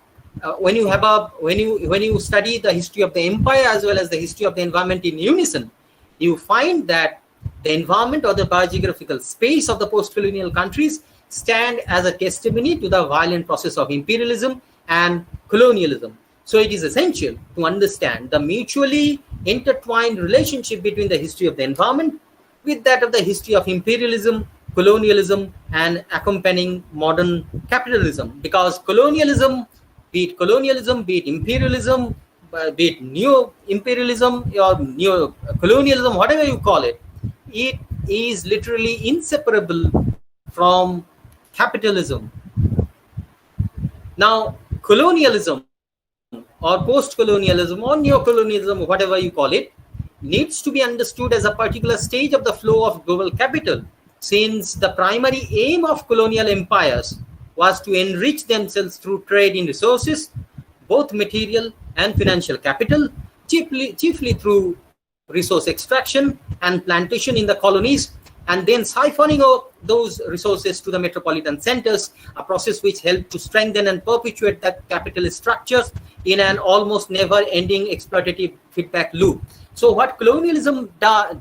when you study the history of the empire as well as the history of the environment in unison, you find that the environment or the biogeographical space of the post-colonial countries stand as a testimony to the violent process of imperialism and colonialism. So it is essential to understand the mutually intertwined relationship between the history of the environment with that of the history of imperialism, colonialism, and accompanying modern capitalism. Because colonialism, be it imperialism, be it neo-imperialism or neo-colonialism, whatever you call it, it is literally inseparable from capitalism. Now, colonialism or post-colonialism or neo-colonialism, whatever you call it, needs to be understood as a particular stage of the flow of global capital, since the primary aim of colonial empires was to enrich themselves through trade in resources, both material and financial capital, chiefly through resource extraction and plantation in the colonies, and then siphoning out those resources to the metropolitan centers, a process which helped to strengthen and perpetuate the capitalist structures in an almost never-ending exploitative feedback loop. So what colonialism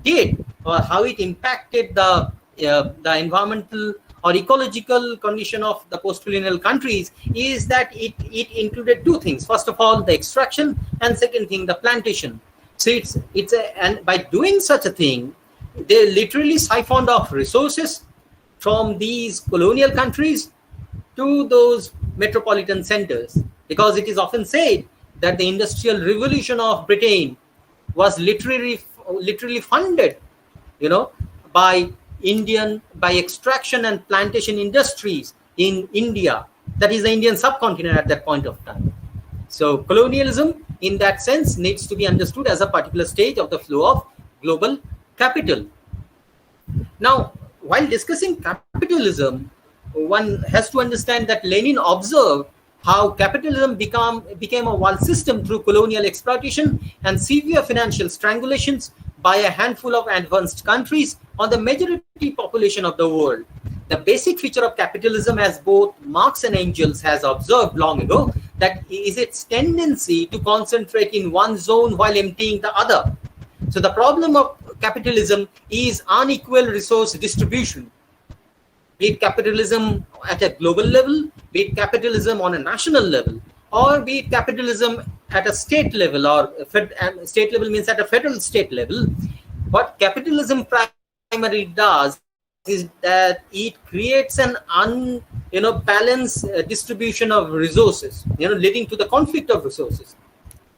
did, or how it impacted the the environmental or ecological condition of the post-colonial countries is that it included two things. First of all, the extraction, and second thing, the plantation. So and by doing such a thing, they literally siphoned off resources from these colonial countries to those metropolitan centers, because it is often said that the industrial revolution of Britain was literally funded, by extraction and plantation industries in India, that is the Indian subcontinent at that point of time. So colonialism in that sense needs to be understood as a particular stage of the flow of global capital. Now, while discussing capitalism, one has to understand that Lenin observed how capitalism became a world system through colonial exploitation and severe financial strangulations by a handful of advanced countries on the majority population of the world. The basic feature of capitalism, as both Marx and Engels has observed long ago, that is its tendency to concentrate in one zone while emptying the other. So the problem of capitalism is unequal resource distribution. Be it capitalism at a global level, be it capitalism on a national level, or be it capitalism at a state level, or state level means at a federal state level. What capitalism primarily does is that it creates an balanced distribution of resources, leading to the conflict of resources.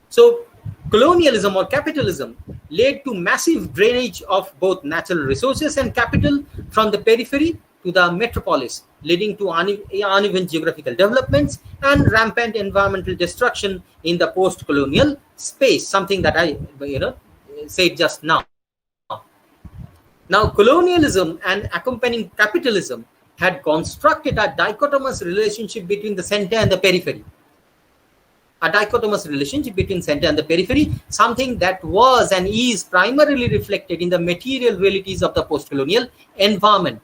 So colonialism or capitalism led to massive drainage of both natural resources and capital from the periphery to the metropolis, leading to uneven geographical developments and rampant environmental destruction in the post-colonial space, something that I said just now. Now, colonialism and accompanying capitalism had constructed a dichotomous relationship between the center and the periphery. A dichotomous relationship between center and the periphery, something that was and is primarily reflected in the material realities of the post-colonial environment.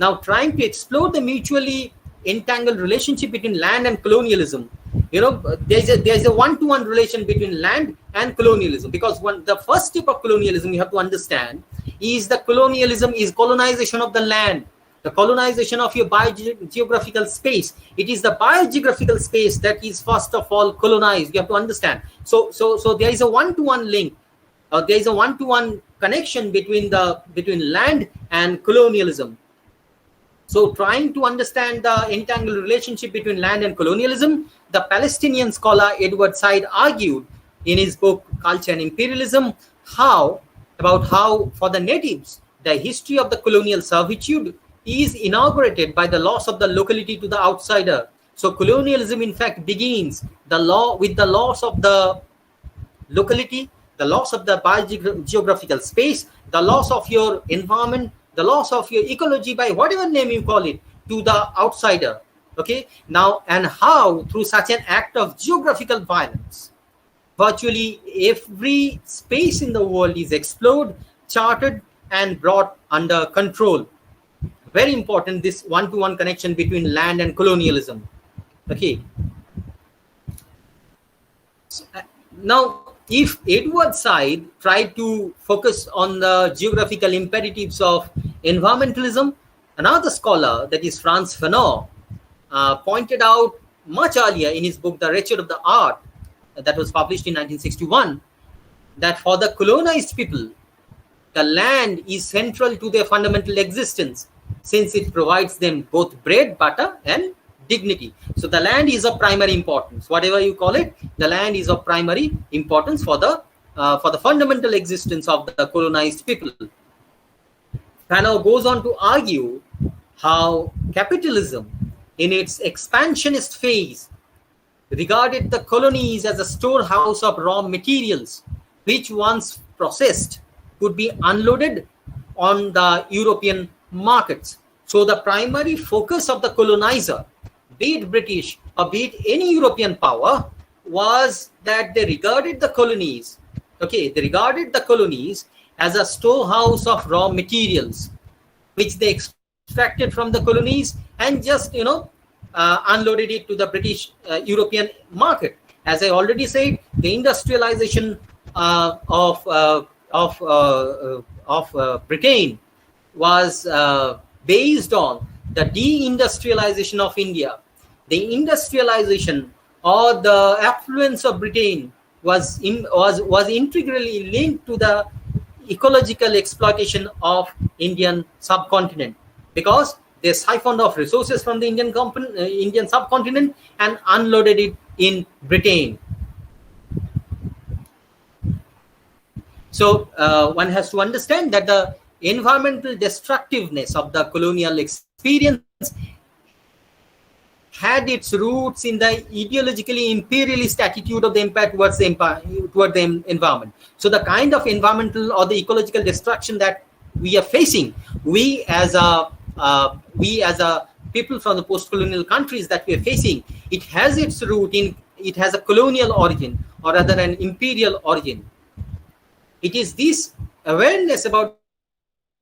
Now, trying to explore the mutually entangled relationship between land and colonialism, there's a one-to-one relation between land and colonialism, because the first step of colonialism you have to understand is that colonialism is colonization of the land, the colonization of your biogeographical space. It is the biogeographical space that is first of all colonized. You have to understand. So there is a one-to-one link. There is a one-to-one connection between land and colonialism. So trying to understand the entangled relationship between land and colonialism, the Palestinian scholar Edward Said argued in his book Culture and Imperialism about how for the natives, the history of the colonial servitude is inaugurated by the loss of the locality to the outsider. So colonialism in fact begins with the loss of the locality, the loss of the biogeographical space, the loss of your environment, the loss of your ecology, by whatever name you call it, to the outsider. Okay, now, and how through such an act of geographical violence, virtually every space in the world is explored, charted, and brought under control. Very important, this one-to-one connection between land and colonialism. Okay. So, now, if Edward Said tried to focus on the geographical imperatives of environmentalism, another scholar, that is Franz Fanon, pointed out much earlier in his book, The Wretched of the Art, that was published in 1961, that for the colonized people, the land is central to their fundamental existence, since it provides them both bread, butter, and dignity. So the land is of primary importance. Whatever you call it, the land is of primary importance for the fundamental existence of the colonized people. Fanon goes on to argue how capitalism, in its expansionist phase, regarded the colonies as a storehouse of raw materials, which once processed could be unloaded on the European markets. So the primary focus of the colonizer, be it British or be it any European power, was that they regarded the colonies, as a storehouse of raw materials, which they extracted from the colonies and just, unloaded it to the British European market. As I already said, the industrialization of Britain was based on the deindustrialization of India. The industrialization or the affluence of Britain was integrally linked to the ecological exploitation of Indian subcontinent, because they siphoned off resources from the Indian subcontinent and unloaded it in Britain. So one has to understand that the environmental destructiveness of the colonial experience had its roots in the ideologically imperialist attitude of the empire toward the environment. So the kind of environmental or the ecological destruction that we are facing, we as a people from the post-colonial countries that we are facing, it has its root in, it has a colonial origin, or rather an imperial origin. It is this awareness about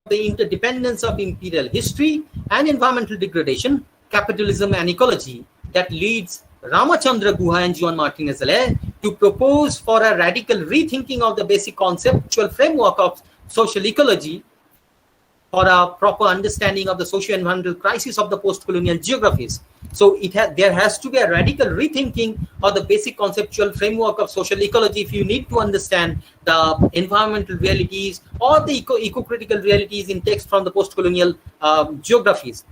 the interdependence of imperial history and environmental degradation, capitalism and ecology that leads Ramachandra Guha and Juan Martinez Allaire to propose for a radical rethinking of the basic conceptual framework of social ecology for a proper understanding of the socio-environmental crisis of the post-colonial geographies. So there has to be a radical rethinking of the basic conceptual framework of social ecology if you need to understand the environmental realities or the eco-critical realities in text from the post-colonial geographies.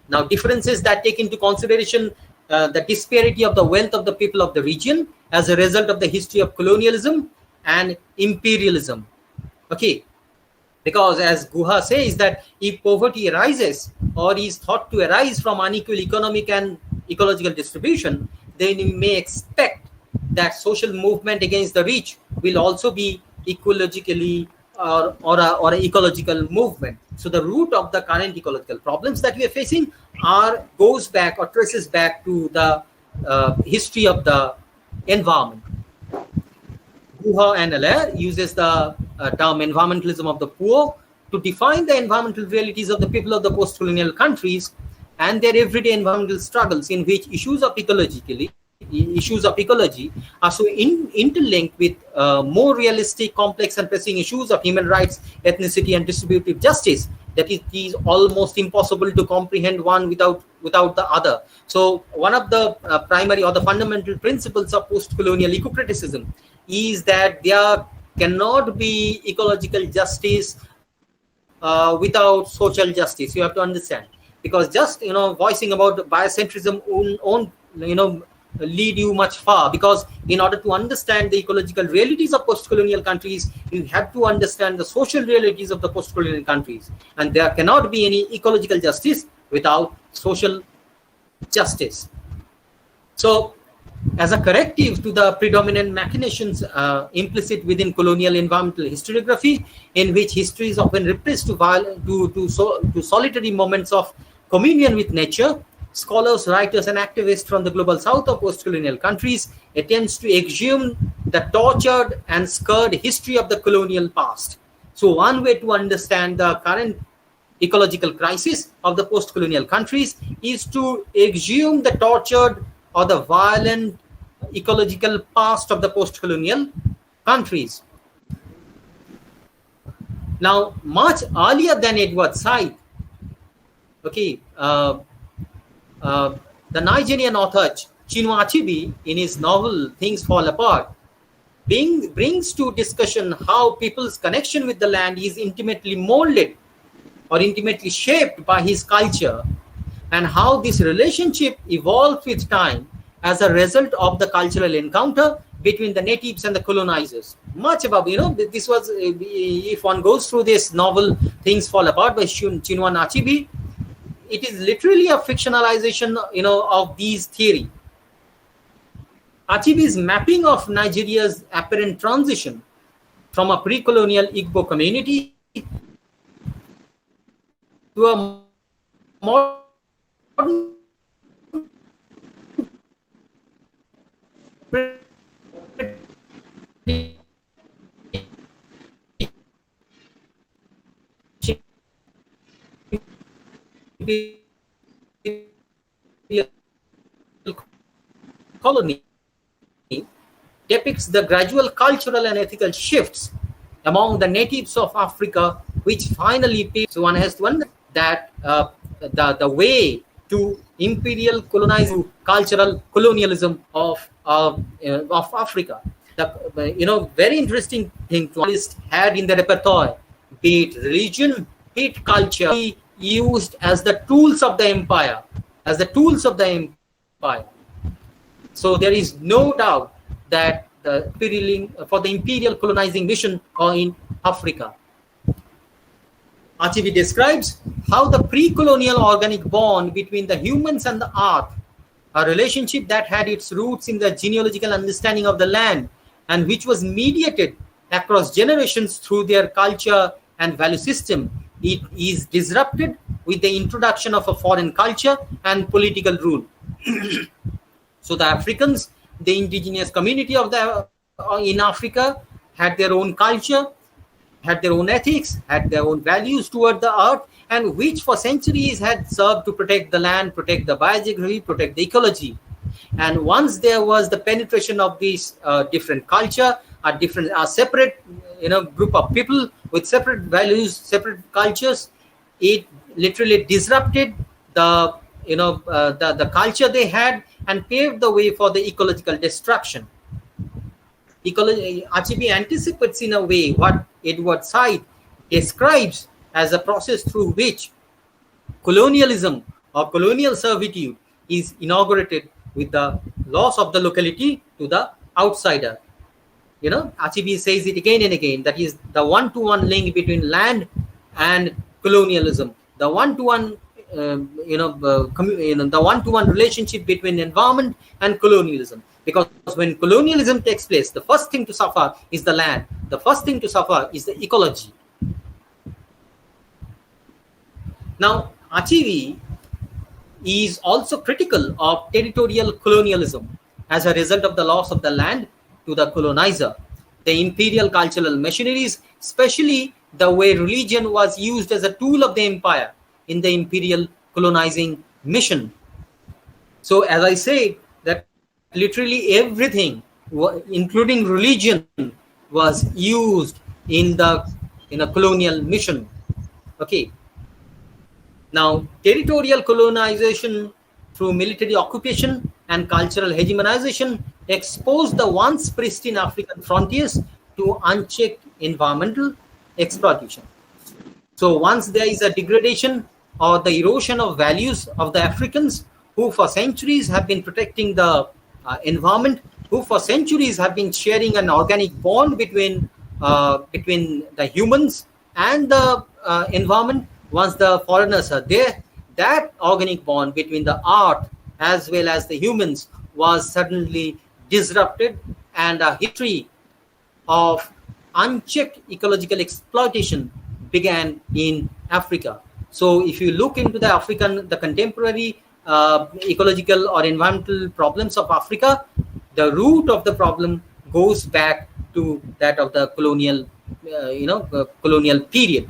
Now, differences that take into consideration the disparity of the wealth of the people of the region as a result of the history of colonialism and imperialism. Okay, because as Guha says that if poverty arises or is thought to arise from unequal economic and ecological distribution, then you may expect that social movement against the rich will also be ecologically or an ecological movement. So the root of the current ecological problems that we are facing goes back or traces back to the history of the environment. Guha and Allaire uses the term environmentalism of the poor to define the environmental realities of the people of the post-colonial countries and their everyday environmental struggles, in which issues of ecology are so interlinked with more realistic, complex and pressing issues of human rights, ethnicity and distributive justice that it is almost impossible to comprehend one without the other. So one of the primary or the fundamental principles of post-colonial eco-criticism is that there cannot be ecological justice without social justice. You have to understand, because just voicing about biocentrism won't lead you much far, because in order to understand the ecological realities of post-colonial countries, you have to understand the social realities of the post-colonial countries, and there cannot be any ecological justice without social justice. So as a corrective to the predominant machinations implicit within colonial environmental historiography, in which history is often repressed to solitary moments of communion with nature, scholars, writers, and activists from the global south of post-colonial countries attempts to exhume the tortured and scarred history of the colonial past. So one way to understand the current ecological crisis of the post-colonial countries is to exhume the tortured or the violent ecological past of the post-colonial countries. Now, much earlier than Edward Said, the Nigerian author Chinua Achebe, in his novel Things Fall Apart, brings to discussion how people's connection with the land is intimately molded or intimately shaped by his culture, and how this relationship evolved with time as a result of the cultural encounter between the natives and the colonizers. Much above, this was, if one goes through this novel Things Fall Apart by Chinua Achebe, it is literally a fictionalization, of these theory. Achebe's mapping of Nigeria's apparent transition from a pre-colonial Igbo community to a modern colony depicts the gradual cultural and ethical shifts among the natives of Africa which finally paved. So one has to understand that the way to imperial colonizing cultural colonialism of Africa. The very interesting thing to had in the repertoire, be it religion, be it culture, be used as the tools of the empire, So there is no doubt that for the imperial colonizing mission in Africa. Archivi describes how the pre-colonial organic bond between the humans and the earth, a relationship that had its roots in the genealogical understanding of the land and which was mediated across generations through their culture and value system, it is disrupted with the introduction of a foreign culture and political rule. So the Africans, the indigenous community in Africa, had their own culture, had their own ethics, had their own values toward the earth, and which for centuries had served to protect the land, protect the biogeography, protect the ecology. And once there was the penetration of these different culture, a separate group of people with separate values, separate cultures, it literally disrupted the culture they had and paved the way for the ecological destruction. Archivi anticipates in a way what Edward Said describes as a process through which colonialism or colonial servitude is inaugurated with the loss of the locality to the outsider. Archivi says it again and again, that is the one-to-one link between land and colonialism, the one-to-one the one-to-one relationship between environment and colonialism. Because when colonialism takes place, the first thing to suffer is the land. The first thing to suffer is the ecology. Now, Archivi is also critical of territorial colonialism as a result of the loss of the land to the colonizer. The imperial cultural machineries, especially the way religion was used as a tool of the empire in the imperial colonizing mission. So, as I said, that literally everything, including religion, was used in a colonial mission. Okay. Now, territorial colonization through military occupation and cultural hegemonization exposed the once pristine African frontiers to unchecked environmental exploitation. So once there is a degradation or the erosion of values of the Africans who for centuries have been protecting the environment, who for centuries have been sharing an organic bond between the humans and the environment, once the foreigners are there, that organic bond between the earth as well as the humans was suddenly disrupted, and a history of unchecked ecological exploitation began in Africa. So if you look into the contemporary ecological or environmental problems of Africa, the root of the problem goes back to that of the colonial period.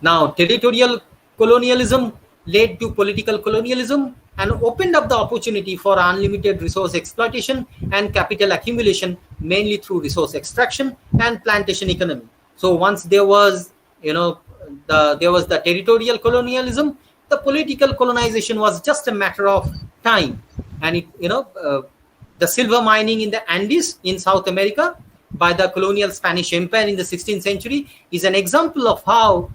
Now, territorial colonialism led to political colonialism and opened up the opportunity for unlimited resource exploitation and capital accumulation, mainly through resource extraction and plantation economy. So once there was, the territorial colonialism, the political colonization was just a matter of time. And the silver mining in the Andes in South America by the colonial Spanish Empire in the 16th century is an example of how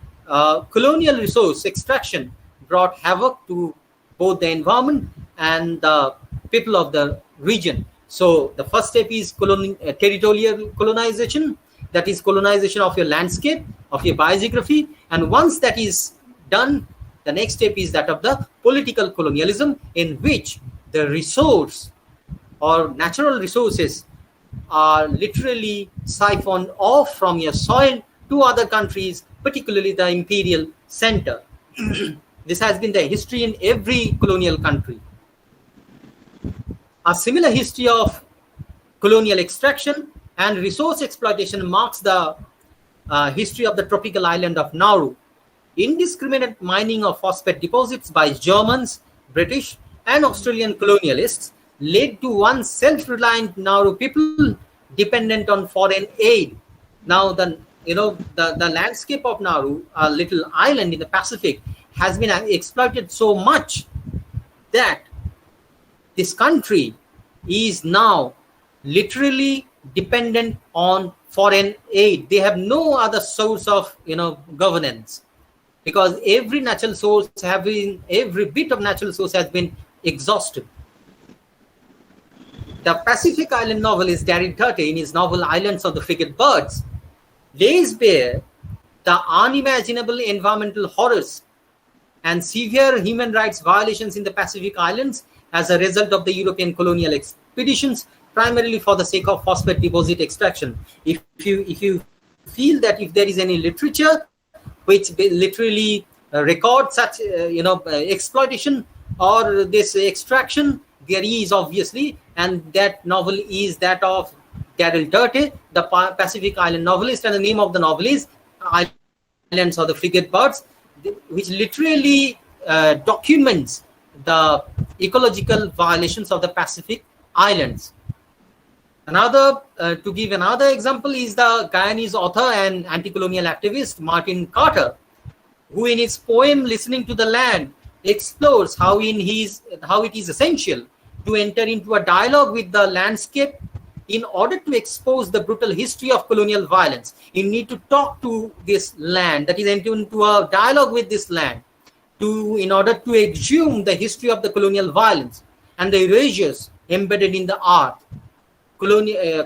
colonial resource extraction brought havoc to both the environment and the people of the region. So the first step is territorial colonization, that is colonization of your landscape, of your biogeography, and once that is done, the next step is that of the political colonialism, in which the resource or natural resources are literally siphoned off from your soil to other countries, particularly the imperial center. This has been the history in every colonial country. A similar history of colonial extraction and resource exploitation marks the history of the tropical island of Nauru. Indiscriminate mining of phosphate deposits by Germans, British, and Australian colonialists led to one self-reliant Nauru people dependent on foreign aid. Now, the the landscape of Nauru, a little island in the Pacific, has been exploited so much that this country is now literally dependent on foreign aid. They have no other source of governance, because every bit of natural source has been exhausted. The Pacific Island novelist Daryl Turtle, in his novel Islands of the Frigate Birds, lays bare the unimaginable environmental horrors and severe human rights violations in the Pacific Islands as a result of the European colonial expeditions, primarily for the sake of phosphate deposit extraction. If you feel that if there is any literature which literally records such exploitation or this extraction, there is obviously, and that novel is that of Daryl Turtle, the Pacific Island novelist, and the name of the novel is Islands of the Frigate Birds, which literally documents the ecological violations of the Pacific Islands. To give another example, is the Guyanese author and anti-colonial activist Martin Carter, who in his poem Listening to the Land explores how it is essential to enter into a dialogue with the landscape in order to expose the brutal history of colonial violence. You need to talk to this land, that is, enter into a dialogue with this land in order to exhume the history of the colonial violence and the erasures embedded in the art.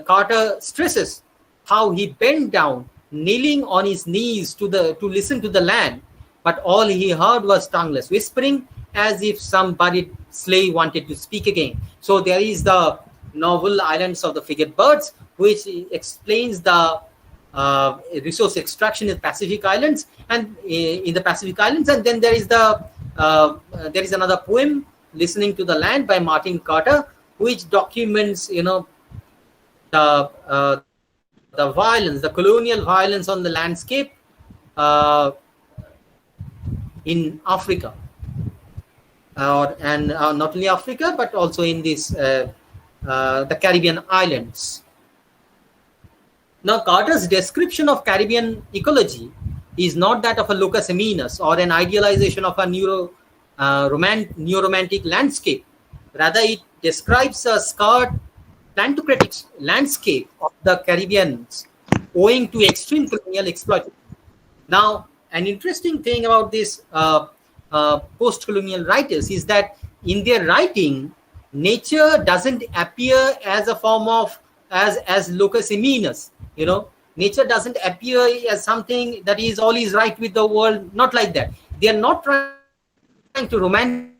Carter stresses how he bent down, kneeling on his knees to listen to the land, but all he heard was tongueless whispering, as if some buried slave wanted to speak again. So there is the novel Islands of the Frigate Birds, which explains the resource extraction in Pacific Islands and in the Pacific Islands. And then there is another poem, Listening to the Land, by Martin Carter, which documents the violence, the colonial violence on the landscape in Africa, and not only Africa but also in this the Caribbean islands. Now, Carter's description of Caribbean ecology is not that of a locus eminus or an idealization of a neo-romantic landscape. Rather, it describes a scarred plantocratic landscape of the Caribbean owing to extreme colonial exploitation. Now, an interesting thing about this post-colonial writers is that in their writing, nature doesn't appear as a form of as locus eminus. Nature doesn't appear as something that is always right with the world. Not like that. They are not trying to romanticize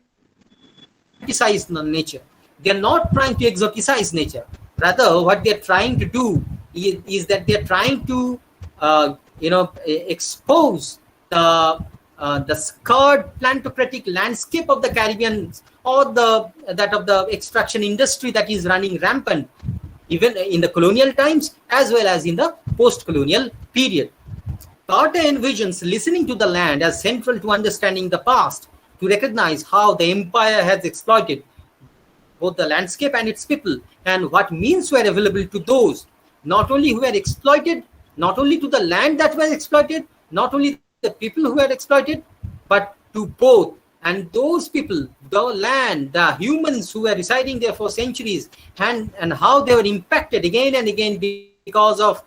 nature. They are not trying to exoticize nature. Rather, what they are trying to do is that they are trying to expose the scarred plantocratic landscape of the Caribbean, or that of the extraction industry that is running rampant even in the colonial times as well as in the post-colonial period. Carter envisions listening to the land as central to understanding the past, to recognize how the empire has exploited both the landscape and its people, and what means were available to those not only who were exploited, not only to the land that was exploited, not only the people who were exploited, but to both. And those people, the land, the humans who were residing there for centuries, and how they were impacted again and again because of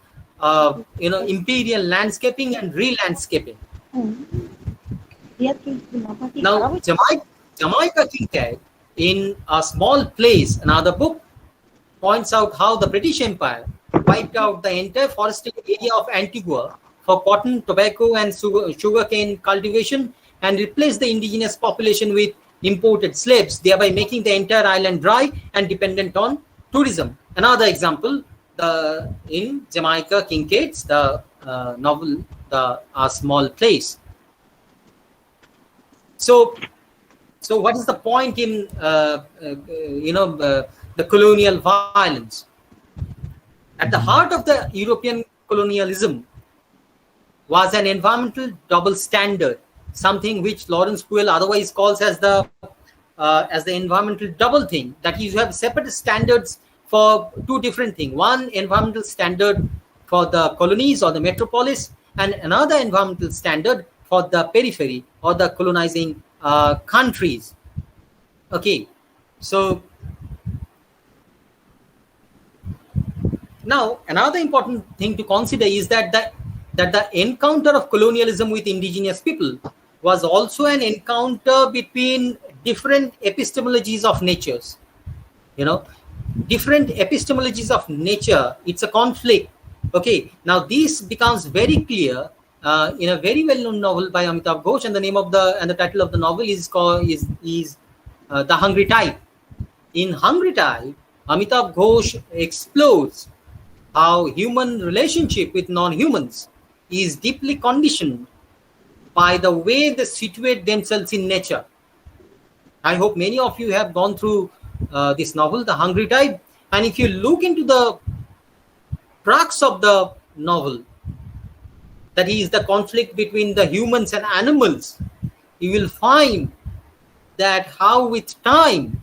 imperial landscaping and re-landscaping. Now, Jamaica Kincaid, in A Small Place, another book, points out how the British Empire wiped out the entire forested area of Antigua for cotton, tobacco, and sugarcane cultivation, and replaced the indigenous population with imported slaves, thereby making the entire island dry and dependent on tourism. Another example, in Jamaica Kincaid's novel, A Small Place. So what is the point in the colonial violence? At the heart of the European colonialism was an environmental double standard, something which Lawrence Kuehl otherwise calls as the environmental double thing. That is, you have separate standards for two different things. One environmental standard for the colonies or the metropolis, and another environmental standard for the periphery or the colonizing countries. Okay, so now another important thing to consider is that the encounter of colonialism with indigenous people was also an encounter between different epistemologies of natures. Different epistemologies of nature, it's a conflict. Okay, now this becomes very clear in a very well-known novel by Amitav Ghosh, and the title of the novel is The Hungry Tide. In Hungry Tide, Amitav Ghosh explores how human relationship with non-humans is deeply conditioned by the way they situate themselves in nature. I hope many of you have gone through this novel, The Hungry Tide, and if you look into the crux of the novel, that is the conflict between the humans and animals, you will find that how with time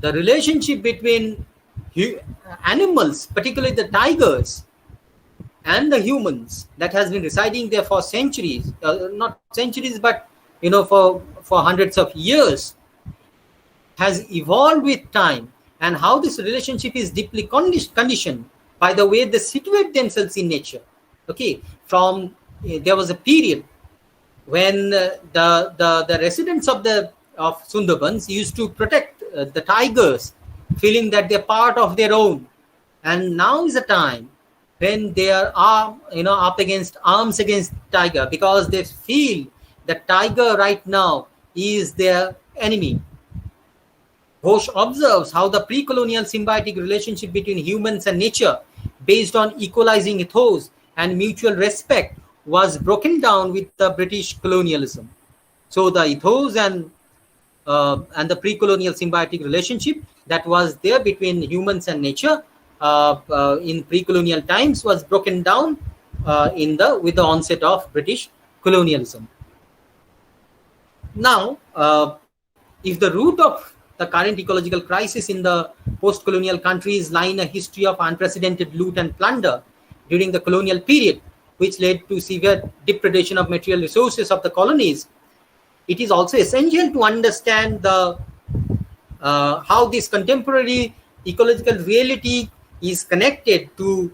the relationship between animals, particularly the tigers, and the humans that has been residing there for centuries, not centuries, but for hundreds of years, has evolved with time, and how this relationship is deeply conditioned by the way they situate themselves in nature. Okay, there was a period when the residents of Sundarbans used to protect the tigers, feeling that they're part of their own, and now is a time when they are up against arms against tiger, because they feel that tiger right now is their enemy. Ghosh observes how the pre-colonial symbiotic relationship between humans and nature, based on equalizing ethos and mutual respect, was broken down with the British colonialism. So the ethos and the pre-colonial symbiotic relationship that was there between humans and nature in pre-colonial times was broken down with the onset of British colonialism. Now, if the root of the current ecological crisis in the post-colonial countries lie in a history of unprecedented loot and plunder during the colonial period, which led to severe depredation of material resources of the colonies, it is also essential to understand how this contemporary ecological reality is connected to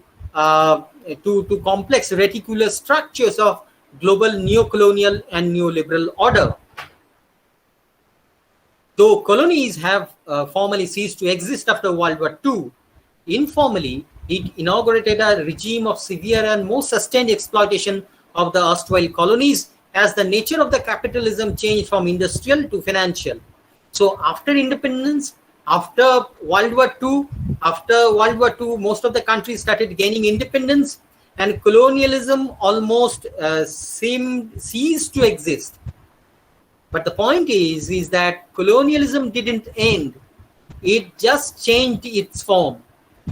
complex reticular structures of global neo-colonial and neoliberal order. Though colonies have formally ceased to exist after World War II, informally it inaugurated a regime of severe and more sustained exploitation of the erstwhile colonies as the nature of the capitalism changed from industrial to financial. So after independence, after World War II, most of the countries started gaining independence, and colonialism almost ceased to exist. But the point is that colonialism didn't end. It just changed its form.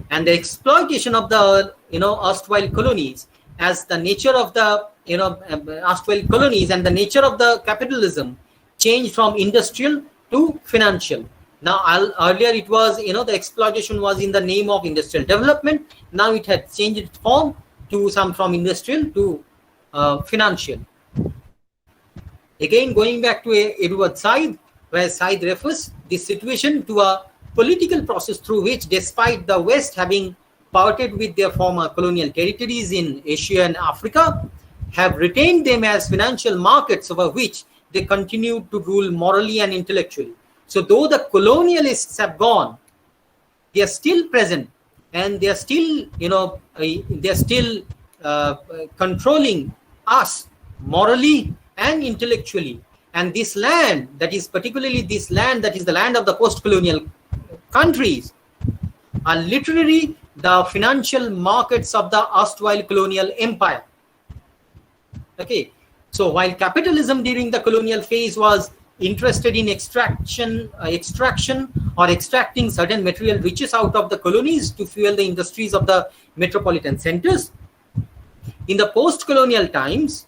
And the exploitation of the erstwhile colonies as the nature of the erstwhile colonies and the nature of the capitalism changed from industrial to financial. Now earlier it was the exploitation was in the name of industrial development. Now it had changed its form from industrial to financial. Again, going back to Edward Said, where Said refers this situation to a political process through which, despite the West having parted with their former colonial territories in Asia and Africa, have retained them as financial markets over which they continue to rule morally and intellectually. So though the colonialists have gone, they are still present, and they are still, controlling us morally and intellectually. And this land, that is particularly this land that is the land of the post-colonial countries, are literally the financial markets of the erstwhile colonial empire. Okay, so while capitalism during the colonial phase was interested in extraction or extracting certain material riches out of the colonies to fuel the industries of the metropolitan centers, in the post-colonial times,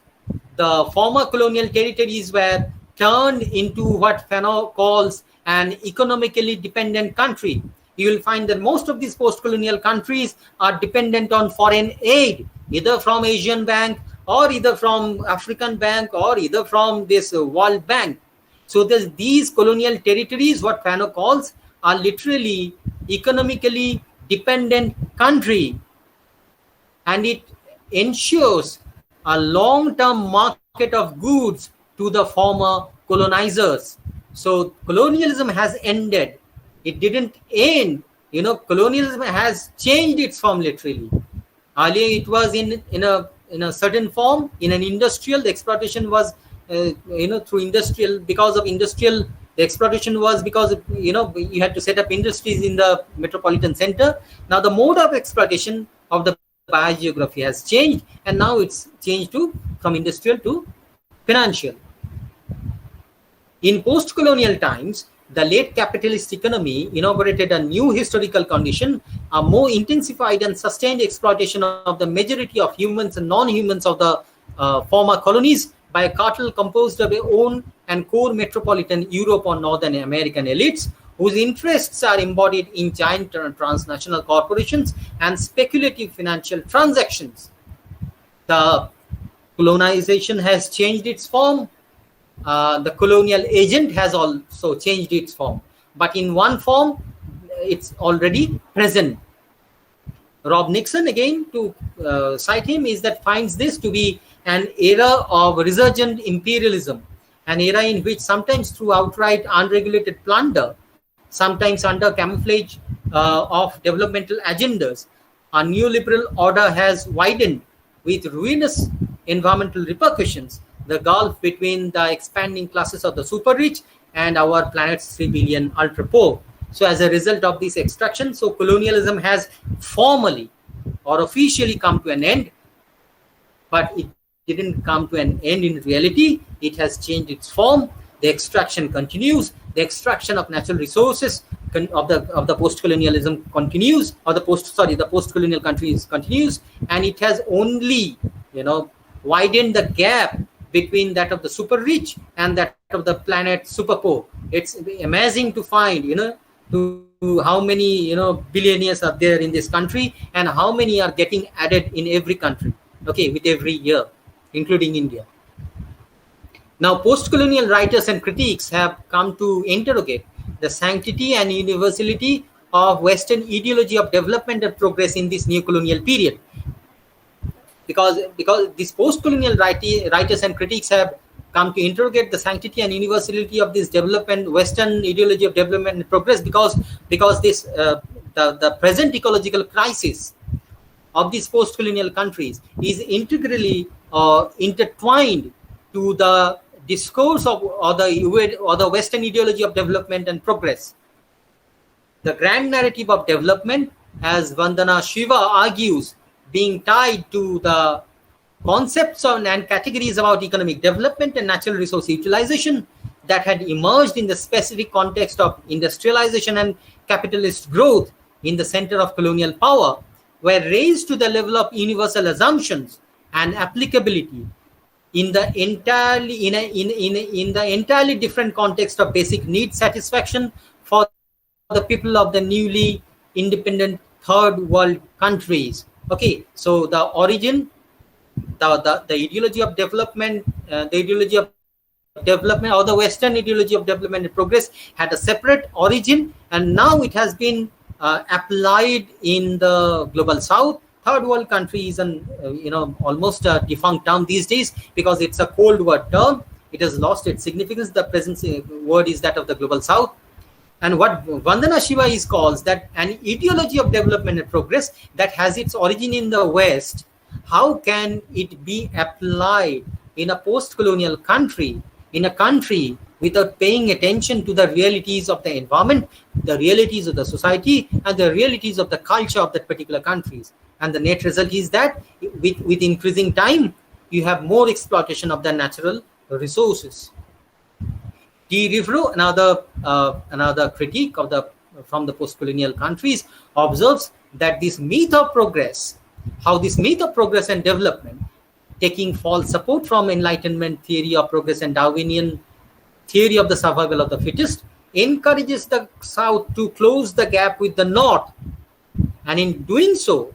the former colonial territories were turned into what Fanon calls an economically dependent country, you will find that most of these post-colonial countries are dependent on foreign aid, either from Asian Bank or either from African Bank or either from this World Bank. So these colonial territories, what Fano calls, are literally economically dependent country, and it ensures a long-term market of goods to the former colonizers. So colonialism has ended. It didn't end. Colonialism has changed its form literally. Earlier it was in a certain form, in an industrial. The exploitation was through industrial, because of industrial. The exploitation was because you had to set up industries in the metropolitan center. Now the mode of exploitation of the biogeography has changed, and now it's changed from industrial to financial. In post-colonial times, the late capitalist economy inaugurated a new historical condition, a more intensified and sustained exploitation of the majority of humans and non-humans of the former colonies by a cartel composed of their own and core metropolitan Europe or Northern American elites, whose interests are embodied in giant transnational corporations and speculative financial transactions. The colonization has changed its form. The colonial agent has also changed its form, but in one form it's already present. Rob Nixon, again to cite him, finds this to be an era of resurgent imperialism, an era in which sometimes through outright unregulated plunder, sometimes under camouflage of developmental agendas, a neoliberal order has widened with ruinous environmental repercussions the gulf between the expanding classes of the super rich and our planet's 3 billion ultra poor. So as a result of this extraction, so colonialism has formally or officially come to an end, but it didn't come to an end in reality. It has changed its form. The extraction continues. The extraction of natural resources of the post-colonialism continues, or the post-colonial countries continues, and it has only widened the gap between that of the super rich and that of the planet super poor. It's amazing to find to how many billionaires are there in this country, and how many are getting added in every country, with every year, including India. Now, post-colonial writers and critics have come to interrogate the sanctity and universality of Western ideology of development and progress in this new colonial period. Because these post-colonial writers and critics have come to interrogate the sanctity and universality of this development, Western ideology of development and progress, because this the present ecological crisis of these post-colonial countries is integrally intertwined to the discourse of or the Western ideology of development and progress. The grand narrative of development, as Vandana Shiva argues, being tied to the concepts and categories about economic development and natural resource utilization that had emerged in the specific context of industrialization and capitalist growth in the center of colonial power, were raised to the level of universal assumptions and applicability in the entirely different context of basic need satisfaction for the people of the newly independent third world countries. So the origin, the ideology of development, or the Western ideology of development and progress had a separate origin, and now it has been applied in the global South. Third world countries, and almost a defunct term these days because it's a Cold War term. It has lost its significance. The present word is that of the global South. And what Vandana Shiva calls that an ideology of development and progress that has its origin in the West, how can it be applied in a post-colonial country, in a country without paying attention to the realities of the environment, the realities of the society, and the realities of the culture of that particular countries? And the net result is that with increasing time, you have more exploitation of the natural resources. D. Rivero, another critique from the post-colonial countries, observes that this myth of progress, how this myth of progress and development, taking false support from Enlightenment theory of progress and Darwinian theory of the survival of the fittest, encourages the South to close the gap with the North, and in doing so,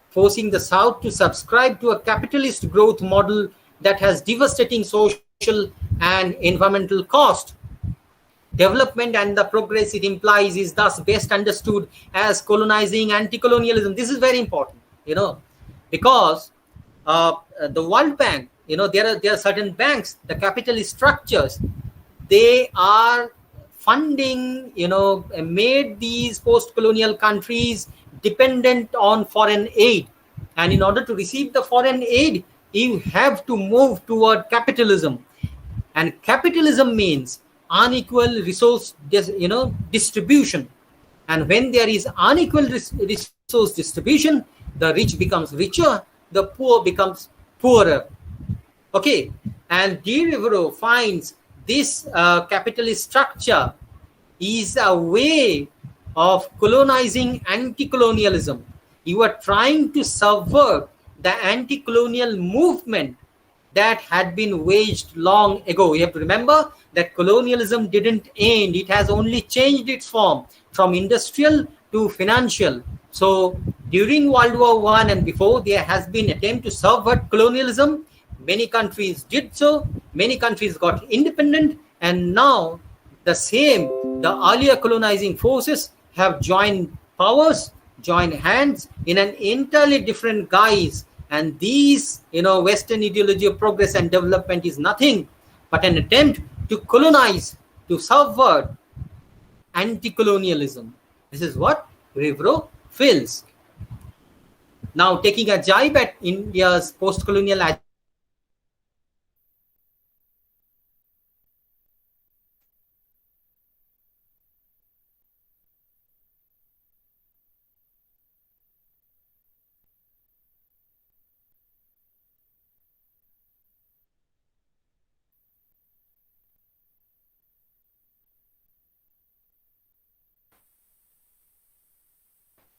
forcing the South to subscribe to a capitalist growth model that has devastating social and environmental cost. Development and the progress it implies is thus best understood as colonizing anti-colonialism. This is very important, because the World Bank, there are certain banks, the capitalist structures, they are funding, made these post-colonial countries dependent on foreign aid. And in order to receive the foreign aid, you have to move toward capitalism. And capitalism means unequal resource distribution. And when there is unequal resource distribution, the rich becomes richer, the poor becomes poorer. Okay, and de Rivero finds this capitalist structure is a way of colonizing anti-colonialism. You are trying to subvert the anti-colonial movement that had been waged long ago. You have to remember that colonialism didn't end. It has only changed its form from industrial to financial. So during World War I and before, there has been attempt to subvert colonialism. Many countries did so. Many countries got independent. And now the earlier colonizing forces have joined powers, joined hands in an entirely different guise. And these, Western ideology of progress and development is nothing but an attempt to colonize, to subvert anti-colonialism. This is what Rivero feels. Now, taking a jibe at India's post-colonial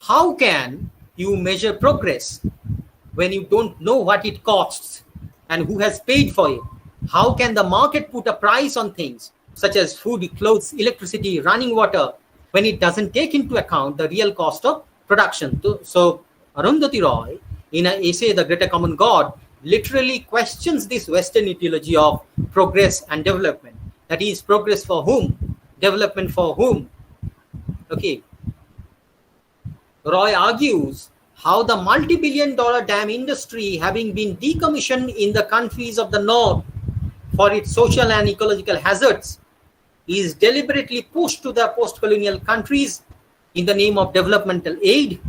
how can you measure progress when you don't know what it costs and who has paid for it? How can the market put a price on things such as food, clothes, electricity, running water, when it doesn't take into account the real cost of production? So Arundhati Roy, in an essay, The Greater Common God, literally questions this Western ideology of progress and development. That is, progress for whom? Development for whom? Okay. Roy argues how the multi-billion-dollar dam industry, having been decommissioned in the countries of the North for its social and ecological hazards, is deliberately pushed to the post-colonial countries in the name of developmental aid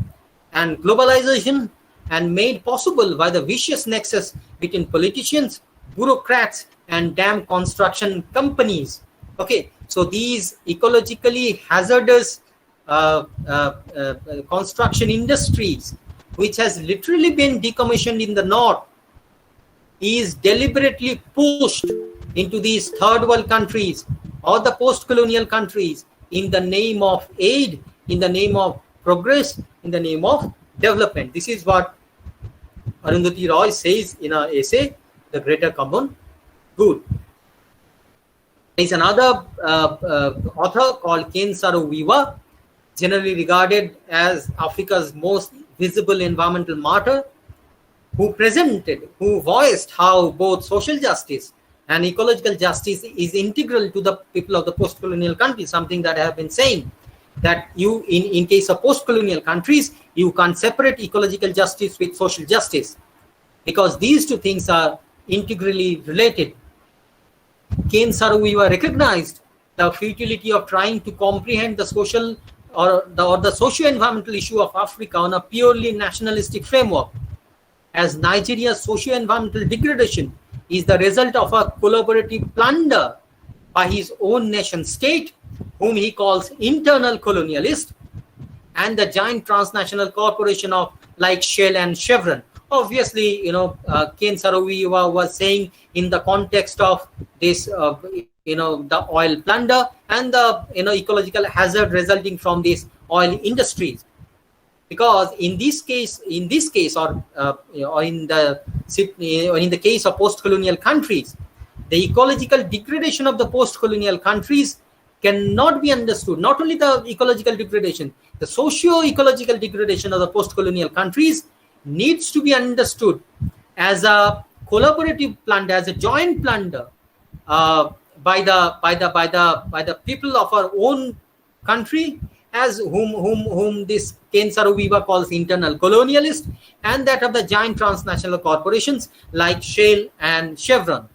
and globalization, and made possible by the vicious nexus between politicians, bureaucrats, and dam construction companies. Okay, so these ecologically hazardous construction industries, which has literally been decommissioned in the North, is deliberately pushed into these third world countries or the post-colonial countries in the name of aid, in the name of progress, in the name of development. This is what Arundhati Roy says in her essay, The Greater Common Good. There is another author called Ken Saro-Wiwa, generally regarded as Africa's most visible environmental martyr, who voiced how both social justice and ecological justice is integral to the people of the post-colonial countries, something that I have been saying, that you, in case of post-colonial countries, you can't separate ecological justice with social justice, because these two things are integrally related. Ken Saro-Wiwa recognized the futility of trying to comprehend the social or the socio-environmental issue of Africa on a purely nationalistic framework, as Nigeria's socio-environmental degradation is the result of a collaborative plunder by his own nation state, whom he calls internal colonialist, and the giant transnational corporation of like Shell and Chevron. Obviously, Ken Saro-Wiwa was saying in the context of this, the oil plunder and the ecological hazard resulting from these oil industries. Because in this case, or in the case of post-colonial countries, the ecological degradation of the post-colonial countries cannot be understood. Not only the ecological degradation, the socio-ecological degradation of the post-colonial countries needs to be understood as a collaborative plunder, as a joint plunder by the people of our own country, as whom this Ken Saro-Wiwa calls internal colonialists, and that of the giant transnational corporations like Shell and Chevron.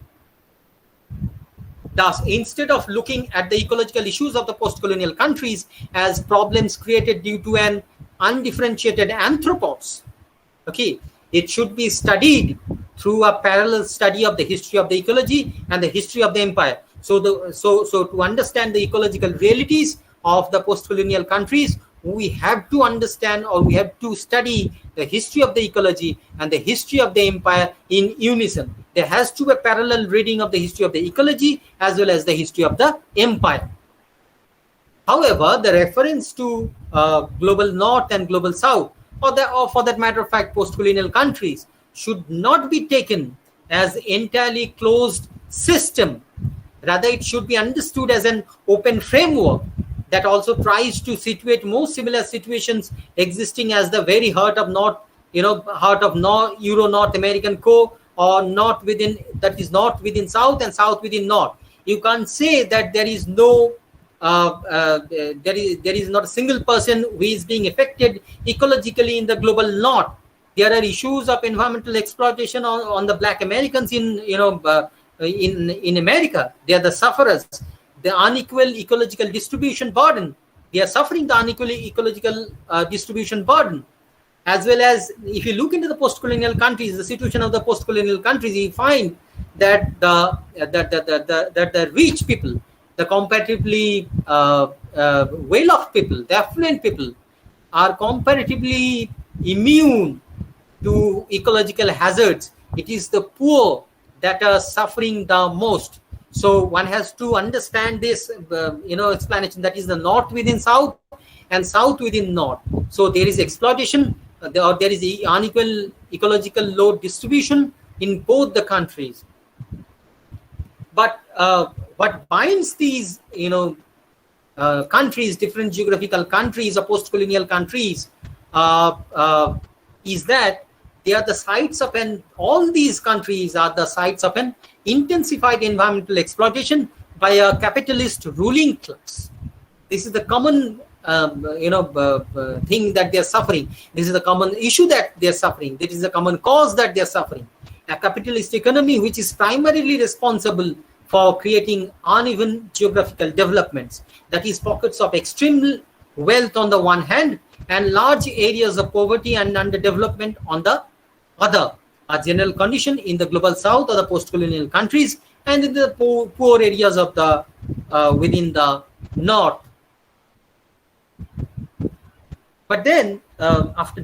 Thus, instead of looking at the ecological issues of the post-colonial countries as problems created due to an undifferentiated anthropos, okay, it should be studied through a parallel study of the history of the ecology and the history of the empire. So to understand the ecological realities of the post-colonial countries, we have to understand, or we have to study the history of the ecology and the history of the empire in unison. There has to be a parallel reading of the history of the ecology as well as the history of the empire. However, the reference to global north and global south, or for that matter of fact, post-colonial countries, should not be taken as entirely closed system. Rather, it should be understood as an open framework that also tries to situate most similar situations existing as the very heart of Euro-North American core, or north within, that is north within south and south within north. You can't say that there is no there is not a single person who is being affected ecologically in the global north. There are issues of environmental exploitation on the Black Americans in America. They are the sufferers. The unequal ecological distribution burden. They are suffering the unequal ecological distribution burden. As well as, if you look into the post-colonial countries, the situation of the post-colonial countries, you find that the rich people, the comparatively well-off people, the affluent people, are comparatively immune to ecological hazards. It is the poor that are suffering the most. So one has to understand this, explanation, that is the north within south and south within north. So there is exploitation, or there is the unequal ecological load distribution in both the countries. But what binds these, countries, different geographical countries or post-colonial countries, is that they are the sites of all these countries are the sites of an intensified environmental exploitation by a capitalist ruling class. This is the common, thing that they are suffering. This is the common issue that they are suffering. This is the common cause that they are suffering. A capitalist economy which is primarily responsible for creating uneven geographical developments. That is, pockets of extreme wealth on the one hand and large areas of poverty and underdevelopment on the other. A general condition in the global south or the post-colonial countries, and in the poor areas of the within the north. But then,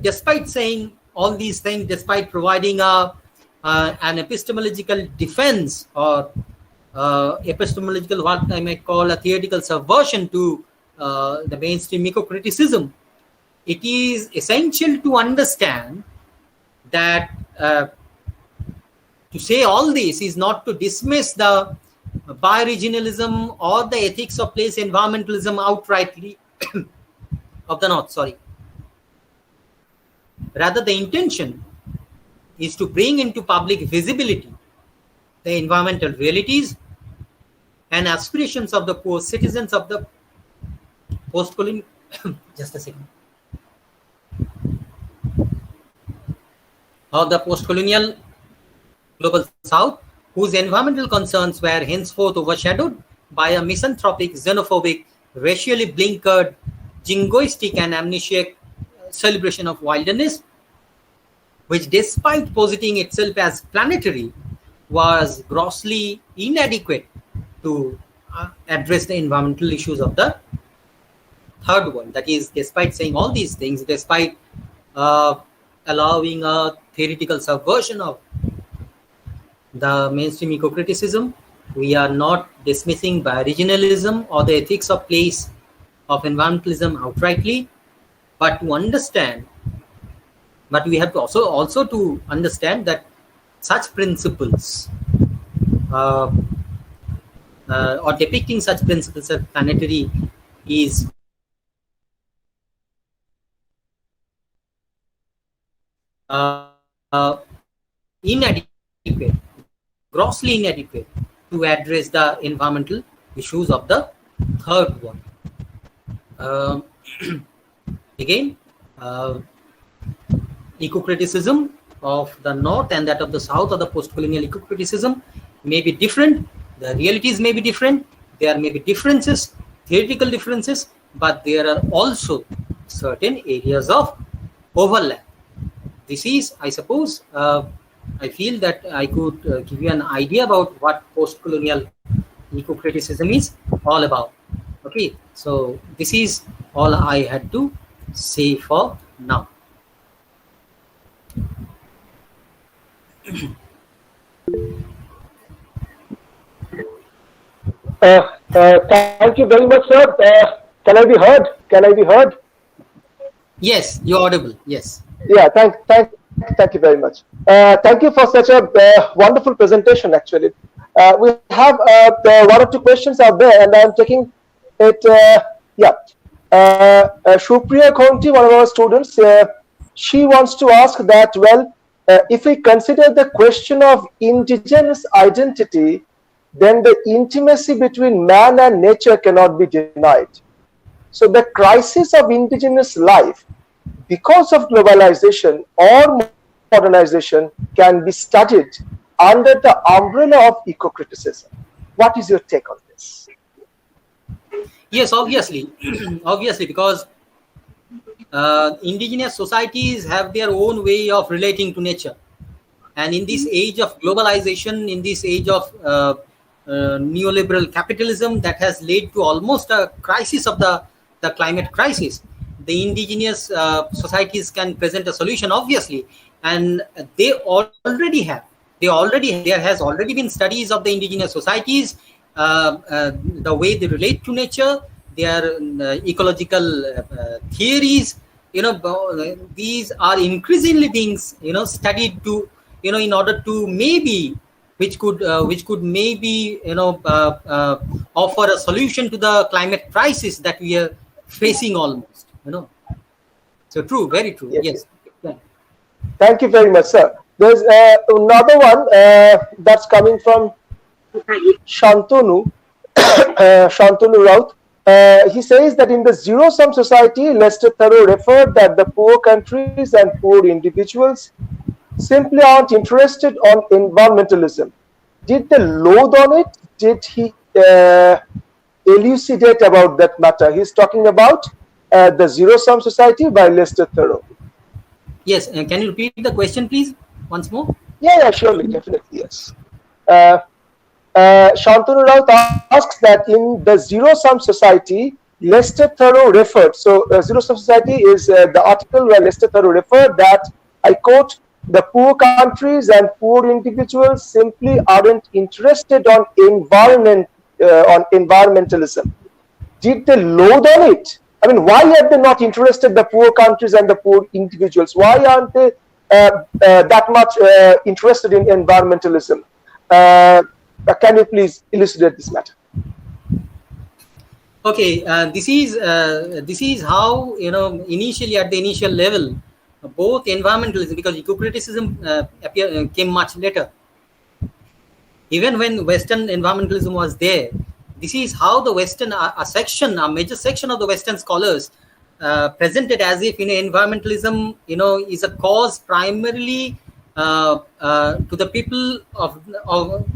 despite saying all these things, despite providing an epistemological defense, or epistemological, what I might call a theoretical subversion to the mainstream eco-criticism, it is essential to understand that to say all this is not to dismiss the bioregionalism or the ethics of place environmentalism outrightly of the north, Rather, the intention is to bring into public visibility the environmental realities and aspirations of the poor citizens of the post-colonial just a second. Of the post-colonial global south, whose environmental concerns were henceforth overshadowed by a misanthropic, xenophobic, racially blinkered, jingoistic and amnesiac celebration of wilderness, which, despite positing itself as planetary, was grossly inadequate to address the environmental issues of the third world. That is, despite saying all these things, despite allowing a theoretical subversion of the mainstream eco-criticism, we are not dismissing bioregionalism or the ethics of place of environmentalism outrightly, but to understand, but we have to also to understand that such principles or depicting such principles as planetary is inadequate, grossly inadequate to address the environmental issues of the third world. Again, eco-criticism of the north and that of the south, or the post-colonial eco-criticism, may be different. The realities may be different. There may be differences, theoretical differences, but there are also certain areas of overlap. This is, I suppose, I feel that I could give you an idea about what post-colonial eco-criticism is all about. Okay, so this is all I had to say for now. Thank you very much, sir. Can I be heard? Can I be heard? Yes, you're audible. Yes. Yeah, thank you very much. Thank you for such a wonderful presentation. Actually, we have one or two questions out there, and I'm taking it. Shupriya Khonti, one of our students, she wants to ask that, well, if we consider the question of indigenous identity, then the intimacy between man and nature cannot be denied. So the crisis of indigenous life, because of globalization or modernization, can be studied under the umbrella of eco-criticism. What is your take on this? Yes, obviously, obviously, because indigenous societies have their own way of relating to nature, and in this age of globalization, in this age of neoliberal capitalism that has led to almost a crisis of the climate crisis, the indigenous societies can present a solution, obviously, and there has already been studies of the indigenous societies, the way they relate to nature, their ecological theories. These are increasingly being studied to in order to maybe which could maybe offer a solution to the climate crisis that we are facing almost. So true, very true. Yes. Yeah. Thank you very much, sir. There's another one that's coming from Shantanu Raut. He says that in the zero-sum society, Lester Thurow referred that the poor countries and poor individuals simply aren't interested on environmentalism. Did they loathe on it? Did he elucidate about that matter? He's talking about the zero-sum society by Lester Thurow. Yes, can you repeat the question, please, once more? Yeah, surely, definitely, yes. Shantanu Raut asks that in the zero-sum society, Lester Thurow referred. So, zero-sum society is the article where Lester Thurow referred that, I quote, the poor countries and poor individuals simply aren't interested on environmentalism. Did they loathe on it? I mean, why are they not interested, the poor countries and the poor individuals? Why aren't they that much interested in environmentalism? Can you please elucidate this matter? Okay, this is how initially at the initial level, both environmentalism, because eco-criticism came much later. Even when Western environmentalism was there, this is how the Western a major section of the Western scholars presented as if environmentalism is a cause primarily to the people of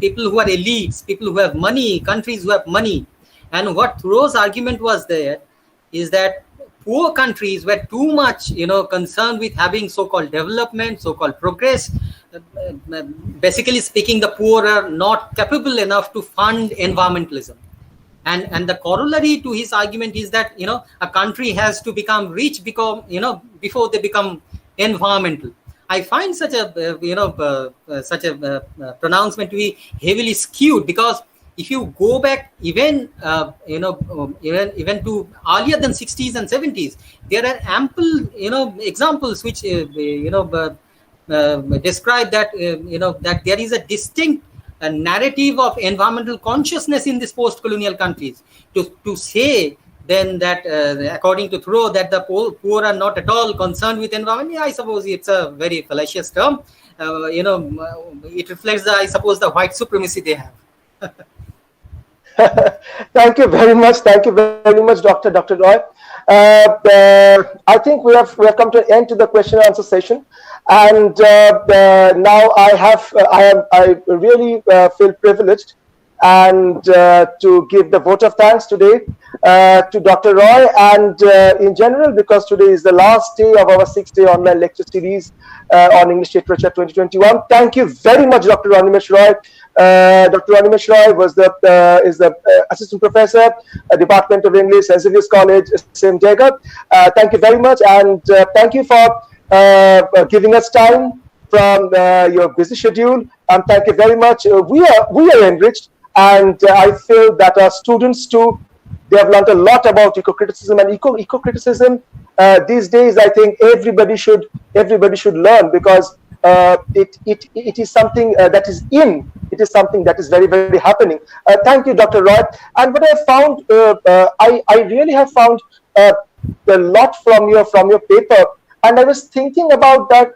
people who are elites, people who have money, countries who have money. And what Thoreau's argument was there is that poor countries were too much concerned with having so-called development, so-called progress. Basically speaking, the poor are not capable enough to fund environmentalism. And the corollary to his argument is that a country has to become rich before they become environmental. I find such a pronouncement to be heavily skewed, because if you go back even even to earlier than 60s and 70s, there are ample examples which describe that that there is a distinct a narrative of environmental consciousness in these post-colonial countries. To say then that, according to Thoreau, that the poor are not at all concerned with environment, yeah, I suppose it's a very fallacious term. It reflects, I suppose, the white supremacy they have. Thank you very much. Thank you very much, Dr. Roy. I think we have come to an end to the question and answer session, and now I really feel privileged and to give the vote of thanks today to Dr. Roy and in general, because today is the last day of our 6-day online lecture series on English Literature 2021. Thank you very much, Dr. Animesh Roy. Dr. Animesh Roy is the assistant professor, Department of English, St. Xavier's College, St. Jacob. Thank you very much, and thank you for giving us time from your busy schedule. And thank you very much. We are enriched, and I feel that our students too, they have learned a lot about eco-criticism and eco-criticism. These days, I think everybody should learn, because it is something that is in. It is something that is very, very happening. Thank you, Dr. Roy. And what I found, I really have found a lot from your paper, and I was thinking about that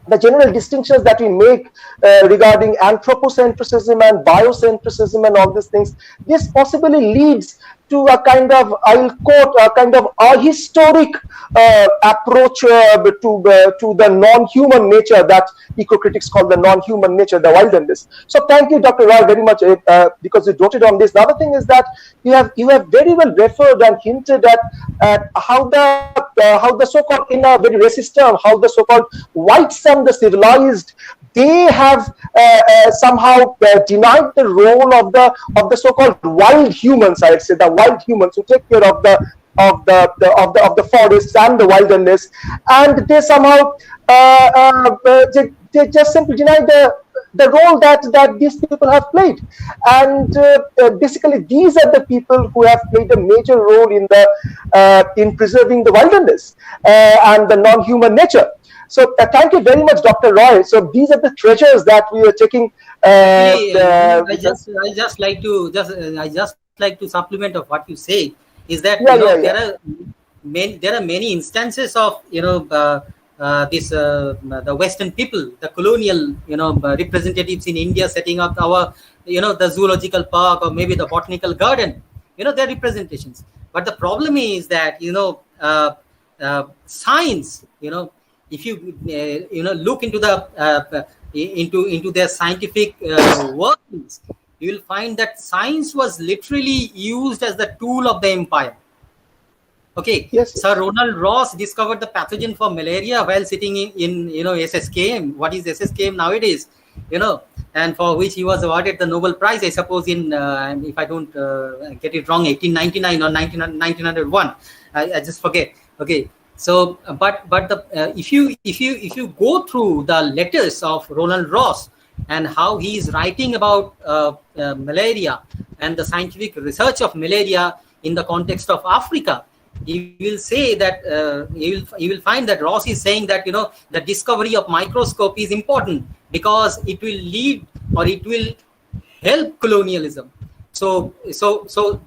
the general distinctions that we make regarding anthropocentrism and biocentrism and all these things. This possibly leads to a kind of, I'll quote, a kind of ahistoric approach to the non-human nature that eco-critics call the non-human nature, the wilderness. So thank you, Dr. Roy, very much, because you doted on this. The other thing is that you have very well referred and hinted at how the so-called, in a very racist term, how the so-called whites and the civilized, they have somehow denied the role of the so-called wild humans. I'd say the wild humans who take care of the forests and the wilderness, and they somehow they just simply deny the role that these people have played. And basically, these are the people who have played a major role in preserving the wilderness and the non-human nature. So thank you very much, Dr. Roy. So these are the treasures that we are taking. I just like to supplement of what you say, is that there are many instances of the Western people, the colonial representatives in India setting up our the zoological park or maybe the botanical garden, their representations. But the problem is that science, if you look into the into their scientific workings, you will find that science was literally used as the tool of the empire. Okay. Yes. Sir Ronald Ross discovered the pathogen for malaria while sitting in SSKM. What is SSKM nowadays? And for which he was awarded the Nobel Prize, I suppose, in if I don't get it wrong, 1899 or 1901. I just forget. Okay. So, but if you go through the letters of Ronald Ross and how he is writing about malaria and the scientific research of malaria in the context of Africa, you will say that you will find that Ross is saying that the discovery of microscope is important because it will lead or it will help colonialism. So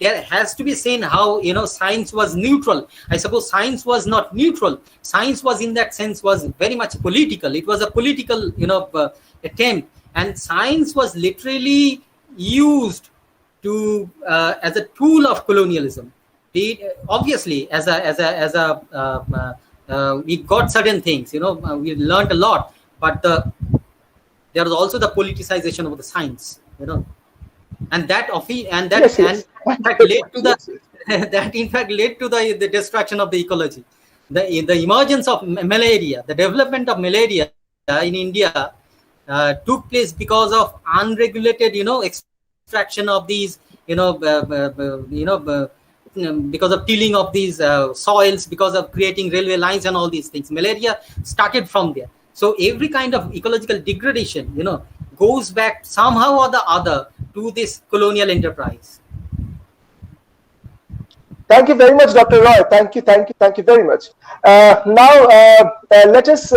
there has to be seen how science was neutral. I suppose science was not neutral. Science was, in that sense, was very much political. It was a political attempt, and science was literally used to as a tool of colonialism. Obviously, we got certain things. We learned a lot, but there was also the politicization of the science. And that in fact led to the destruction of the ecology. The emergence of malaria, the development of malaria in India took place because of unregulated, extraction of these, because of tilling of these soils, because of creating railway lines and all these things. Malaria started from there. So every kind of ecological degradation, goes back somehow or the other to this colonial enterprise. Thank you very much, Dr. Roy. Thank you very much. Now, let us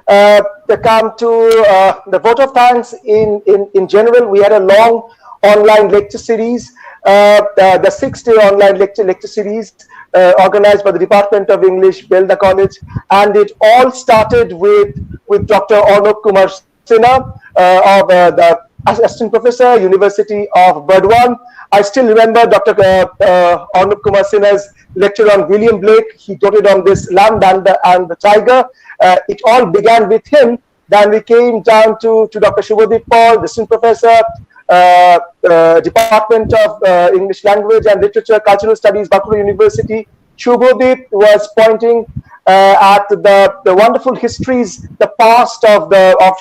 to come to the vote of thanks in general. We had a long online lecture series, the 6-day online lecture series organized by the Department of English, Belda College, and it all started with Dr. Arnab Kumar Sinha of the Assistant Professor, University of Burdwan. I still remember Dr. Arnab Kumar Sinha's lecture on William Blake. He doted on this land and the tiger. It all began with him. Then we came down to Dr. Shubhadeep Paul, the Assistant Professor, Department of English Language and Literature, Cultural Studies, Bankura University. Shubhadeep was pointing at the wonderful histories, the past of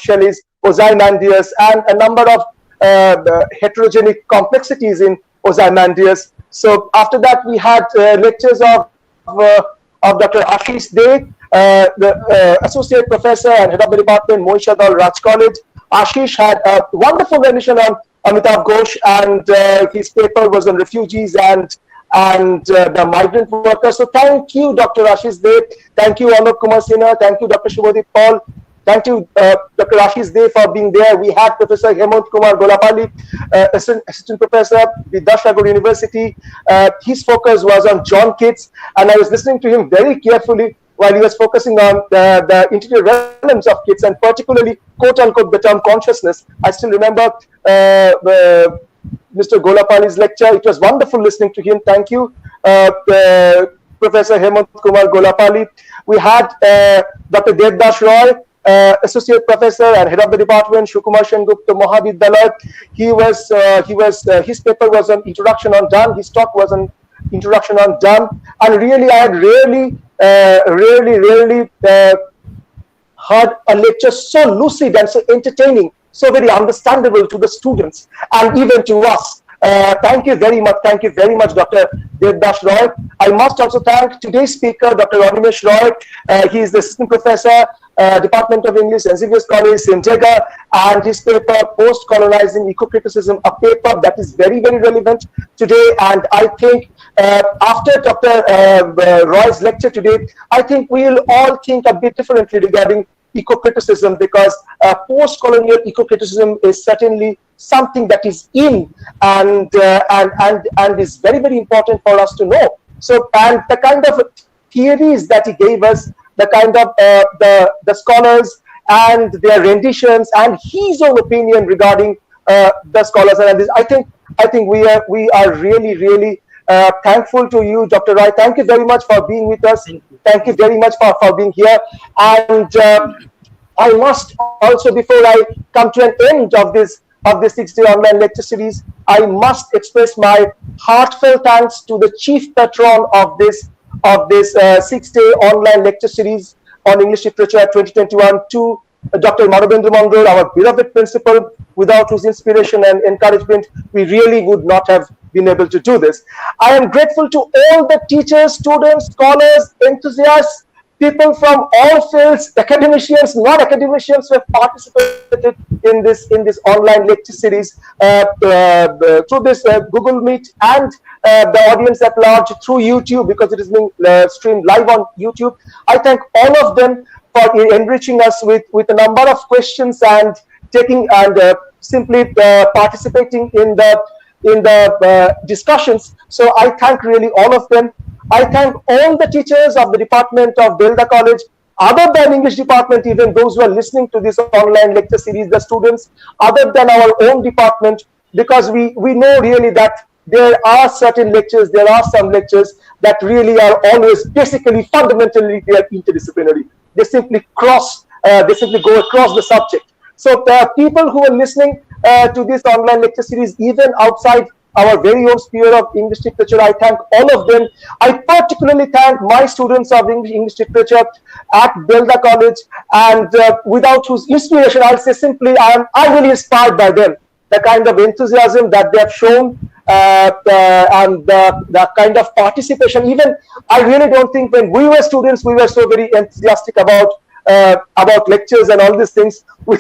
Shelley's Ozymandias, and a number of heterogenic complexities in Ozymandias. So after that, we had lectures of Dr. Ashish De, the Associate Professor and Head of the Department, Moishadal Raj College. Ashish had a wonderful rendition on Amitav Ghosh, and his paper was on refugees and the migrant workers. So thank you, Dr. Ashish De. Thank you, Arnab Kumar Sinha. Thank you, Dr. Shubhadeep Paul. Thank you, Dr. Ashish De, for being there. We had Professor Hemant Kumar Golapalli, Assistant Professor with Dashragod University. His focus was on John Keats, and I was listening to him very carefully while he was focusing on the interior realms of Keats, and particularly, quote-unquote, the term consciousness. I still remember Mr. Golapalli's lecture. It was wonderful listening to him. Thank you, Professor Hemant Kumar Golapalli. We had Dr. Devdas Roy, Associate Professor and Head of the Department, Shukumar Sengupta Mahavidyalaya. His paper was on Introduction on Done. His talk was on Introduction on Done. And really, I had rarely heard a lecture so lucid and so entertaining, so very understandable to the students and even to us. Thank you very much. Thank you very much, Dr. Devdas Roy. I must also thank today's speaker, Dr. Animesh Roy. He is the Assistant Professor, Department of English, St. Xavier's College, Simtega, and his paper, Post-Colonizing Eco-Criticism, a paper that is very, very relevant today. And I think after Dr. Roy's lecture today, I think we'll all think a bit differently regarding eco-criticism, because post-colonial eco-criticism is certainly something that is in and is very, very important for us to know. So, and the kind of theories that he gave us, the kind of the scholars and their renditions and his own opinion regarding the scholars, and this, I think we are really thankful to you, Dr. Roy. Thank you very much for being with us. Thank you very much for being here. And I must also, before I come to an end of this 6-day online lecture series, I must express my heartfelt thanks to the chief patron of this 6-day online lecture series on English Literature 2021, to Dr. Manobendra Mondal, our beloved principal, without whose inspiration and encouragement we really would not have been able to do this. I am grateful to all the teachers, students, scholars, enthusiasts, people from all fields, academicians, non-academicians who have participated in this online lecture series through this Google Meet, and the audience at large through YouTube, because it is being streamed live on YouTube. I thank all of them for enriching us with a number of questions and taking and simply participating in the discussions. So I thank really all of them. I thank all the teachers of the Department of Belda College, other than English department, even those who are listening to this online lecture series, the students, other than our own department, because we know really that there are certain lectures, there are some lectures that really are always basically fundamentally they are interdisciplinary. They simply go across the subject. So people who are listening to this online lecture series, even outside our very own sphere of English literature, I thank all of them. I particularly thank my students of English literature at Belda College, and without whose inspiration, I'll say simply, I'm really inspired by them. The kind of enthusiasm that they have shown, and the kind of participation. Even I really don't think when we were students, we were so very enthusiastic about lectures and all these things. We,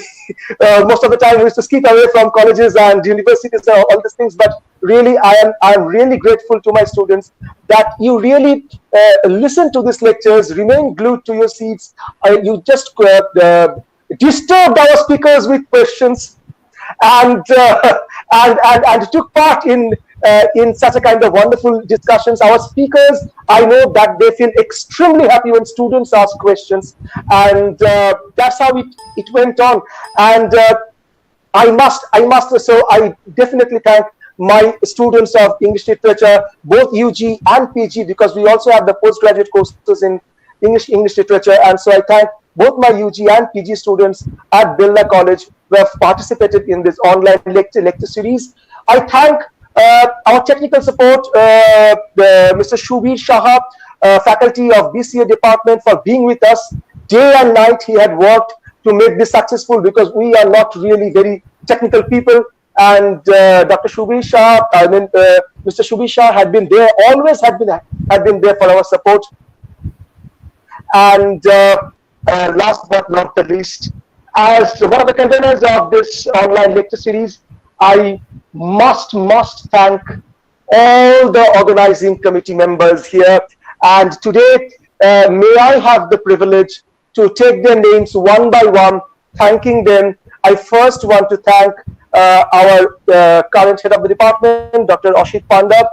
most of the time we used to skip away from colleges and universities and all these things, but really, I am really grateful to my students that you really listen to these lectures, remain glued to your seats. You just disturbed our speakers with questions, and and took part in such a kind of wonderful discussions. Our speakers, I know that they feel extremely happy when students ask questions, and that's how it went on. And so I definitely thank my students of English literature, both UG and PG, because we also have the postgraduate courses in English literature. And so I thank both my UG and PG students at Birla College who have participated in this online lecture series. I thank our technical support, Mr. Shubir Shah, faculty of BCA department, for being with us day and night. He had worked to make this successful, because we are not really very technical people. And Dr. Shubir Shah, Mr. Shubir Shah had been there, always had been there for our support. And last but not the least, as one of the conveners of this online lecture series, I must thank all the organizing committee members here. And today, may I have the privilege to take their names one by one, thanking them. I first want to thank our current head of the department, Dr. Ashit Panda,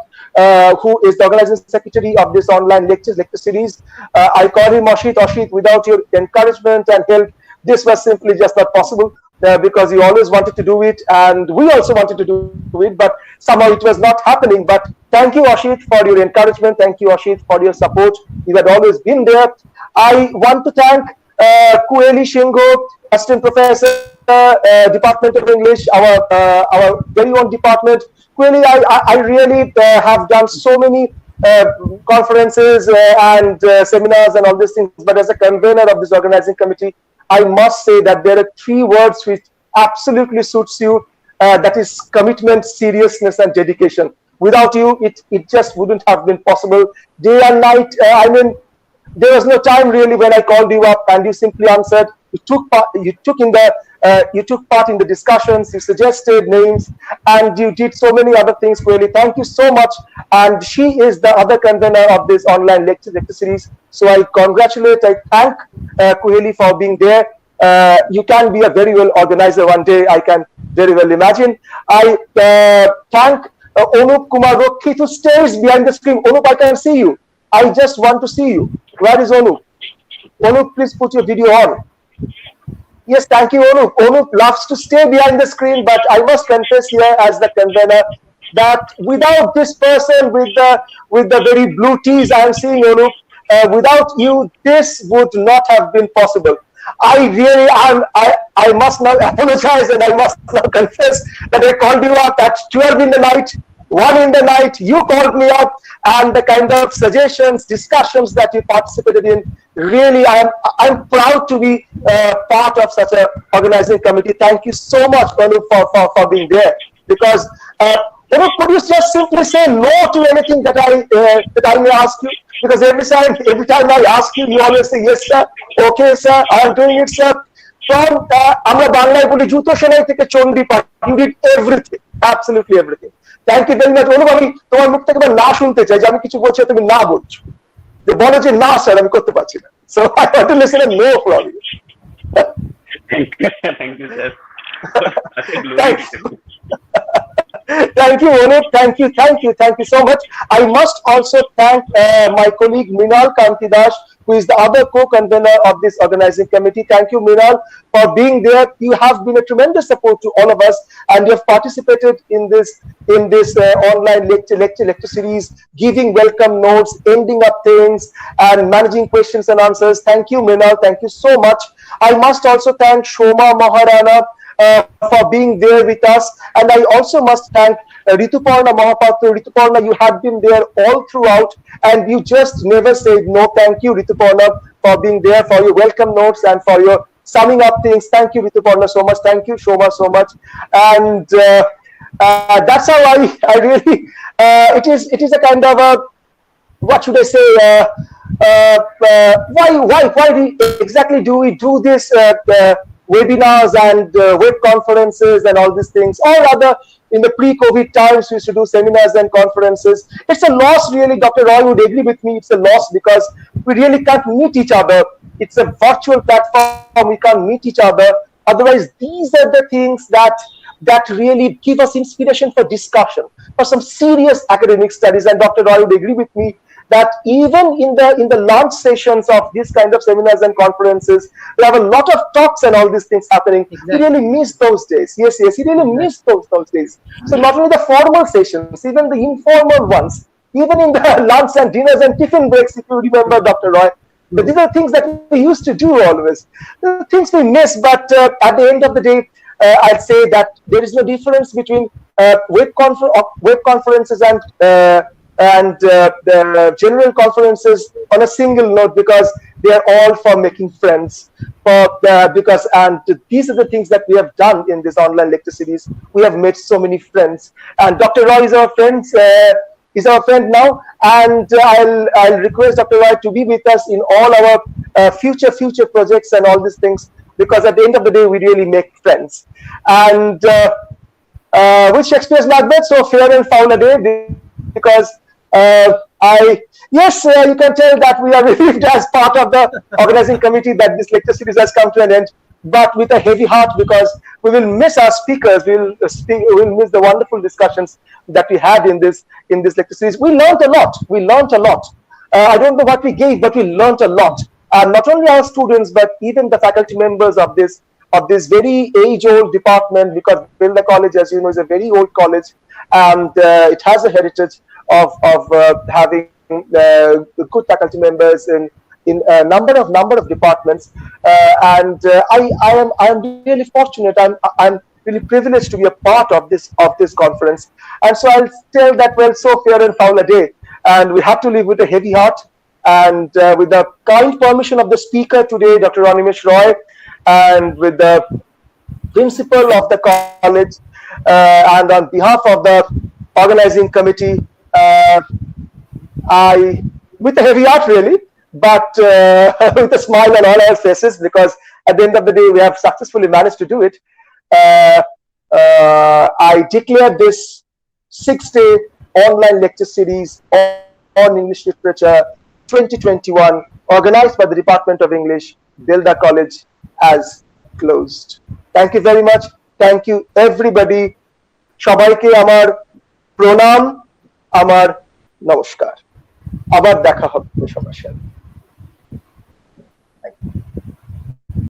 who is the organizing secretary of this online lecture series. I call him Ashit. Without your encouragement and help, this was simply just not possible, because you always wanted to do it, and we also wanted to do it, but somehow it was not happening. But thank you, Ashit, for your encouragement. Thank you, Ashit, for your support. You had always been there. I want to thank Kueli Shingo, assistant professor, Department of English, our very own department. Kueli, I really have done so many conferences and seminars and all these things, but as a convener of this organizing committee, I must say that there are 3 words which absolutely suits you. That is commitment, seriousness, and dedication. Without you, it just wouldn't have been possible. Day and night, there was no time really when I called you up and you simply answered. You took part in the discussions, you suggested names, and you did so many other things. Really, thank you so much. And she is the other convener of this online lecture series. So I thank Kuheli for being there. You can be a very well organizer one day, I can very well imagine. I thank Onup Kumar Rokhi, who stays behind the screen. Onup, I can see you. I just want to see you. Where is Onup? Onup, please put your video on. Yes, thank you, Onup. Onup loves to stay behind the screen, but I must confess here as the convener that without this person with the very blue tees I am seeing, Onup, without you, this would not have been possible. I must now apologize, and I must now confess that I called you up at 12 in the night, 1 in the night. You called me up, and the kind of suggestions, discussions that you participated in, really, I'm proud to be part of such a organizing committee. Thank you so much, Anu, for being there. Because could you just simply say no to anything that I may ask you? Because every time I ask you, you always say yes, sir. Okay, sir. I am doing it, sir. From Amra Bangla Boli Juto Shanai থেকে চন্ডী পাঠ, you did everything, absolutely everything. Thank you very much. Anup, আমি তোমার মুখ থেকে না শুনতে চাই যে আমি কিছু বলছি তুমি না বলছো, যে বলো যে না স্যার আমি করতে পারছি না। So I want to listen and know from you. Thank you, sir. Thank you, Onup. Thank you so much. I must also thank my colleague Minal Kantidas, who is the other co-convener of this organizing committee. Thank you, Minal, for being there. You have been a tremendous support to all of us, and you have participated in this online lecture series, giving welcome notes, ending up things, and managing questions and answers. Thank you, Minal. Thank you so much. I must also thank Shoma Maharana for being there with us, and I also must thank Rituparna Mahapatra. Rituparna, you have been there all throughout, and you just never said no. Thank you, Rituparna, for being there, for your welcome notes and for your summing up things. Thank you, Rituparna, so much. Thank you, Shoma, so much. And that's how I really. It is a kind of a, what should I say? Why exactly do we do this? webinars and web conferences and all these things, or rather in the pre-COVID times we used to do seminars and conferences. It's a loss really, Dr. Roy would agree with me, it's a loss because we really can't meet each other. It's a virtual platform, we can't meet each other. Otherwise, these are the things that really give us inspiration for discussion, for some serious academic studies. And Dr. Roy would agree with me that even in the launch sessions of these kind of seminars and conferences, we have a lot of talks and all these things happening. Exactly. We really miss those days. Yes, he really missed those days. So not only the formal sessions, even the informal ones, even in the lunch and dinners and tiffin breaks, if you remember, Dr. Roy, but these are things that we used to do always. The things we miss, but at the end of the day, I'd say that there is no difference between web conferences and the general conferences on a single note, because they are all for making friends. And these are the things that we have done in this online lecture series. We have made so many friends, and Dr. Roy is our friend. Is our friend now, and I'll request Dr. Roy to be with us in all our future projects and all these things, because at the end of the day we really make friends. And with Shakespeare's Macbeth, so fair and foul a day, because you can tell that we are relieved as part of the organizing committee that this lecture series has come to an end, but with a heavy heart, because we will miss our speakers. We will miss the wonderful discussions that we had in this lecture series. We learned a lot. I don't know what we gave, but we learned a lot. And not only our students, but even the faculty members of this very age-old department, because Bilda College, as you know, is a very old college, and it has a heritage of having good faculty members in a number of departments. I am really fortunate. I'm really privileged to be a part of this conference. And so I'll tell that, well, so fair and foul a day, and we have to live with a heavy heart. And with the kind permission of the speaker today, Dr. Animesh Roy, and with the principal of the college, and on behalf of the organizing committee, with a heavy heart really, but with a smile on all our faces, because at the end of the day we have successfully managed to do it. I declare this 6-day online lecture series on English Literature 2021, organized by the Department of English, Bilda College, as closed. Thank you very much. Thank you everybody. সবাইকে আমার প্রণাম, আমার নমস্কার। আবার দেখা হবে সবার সাথে।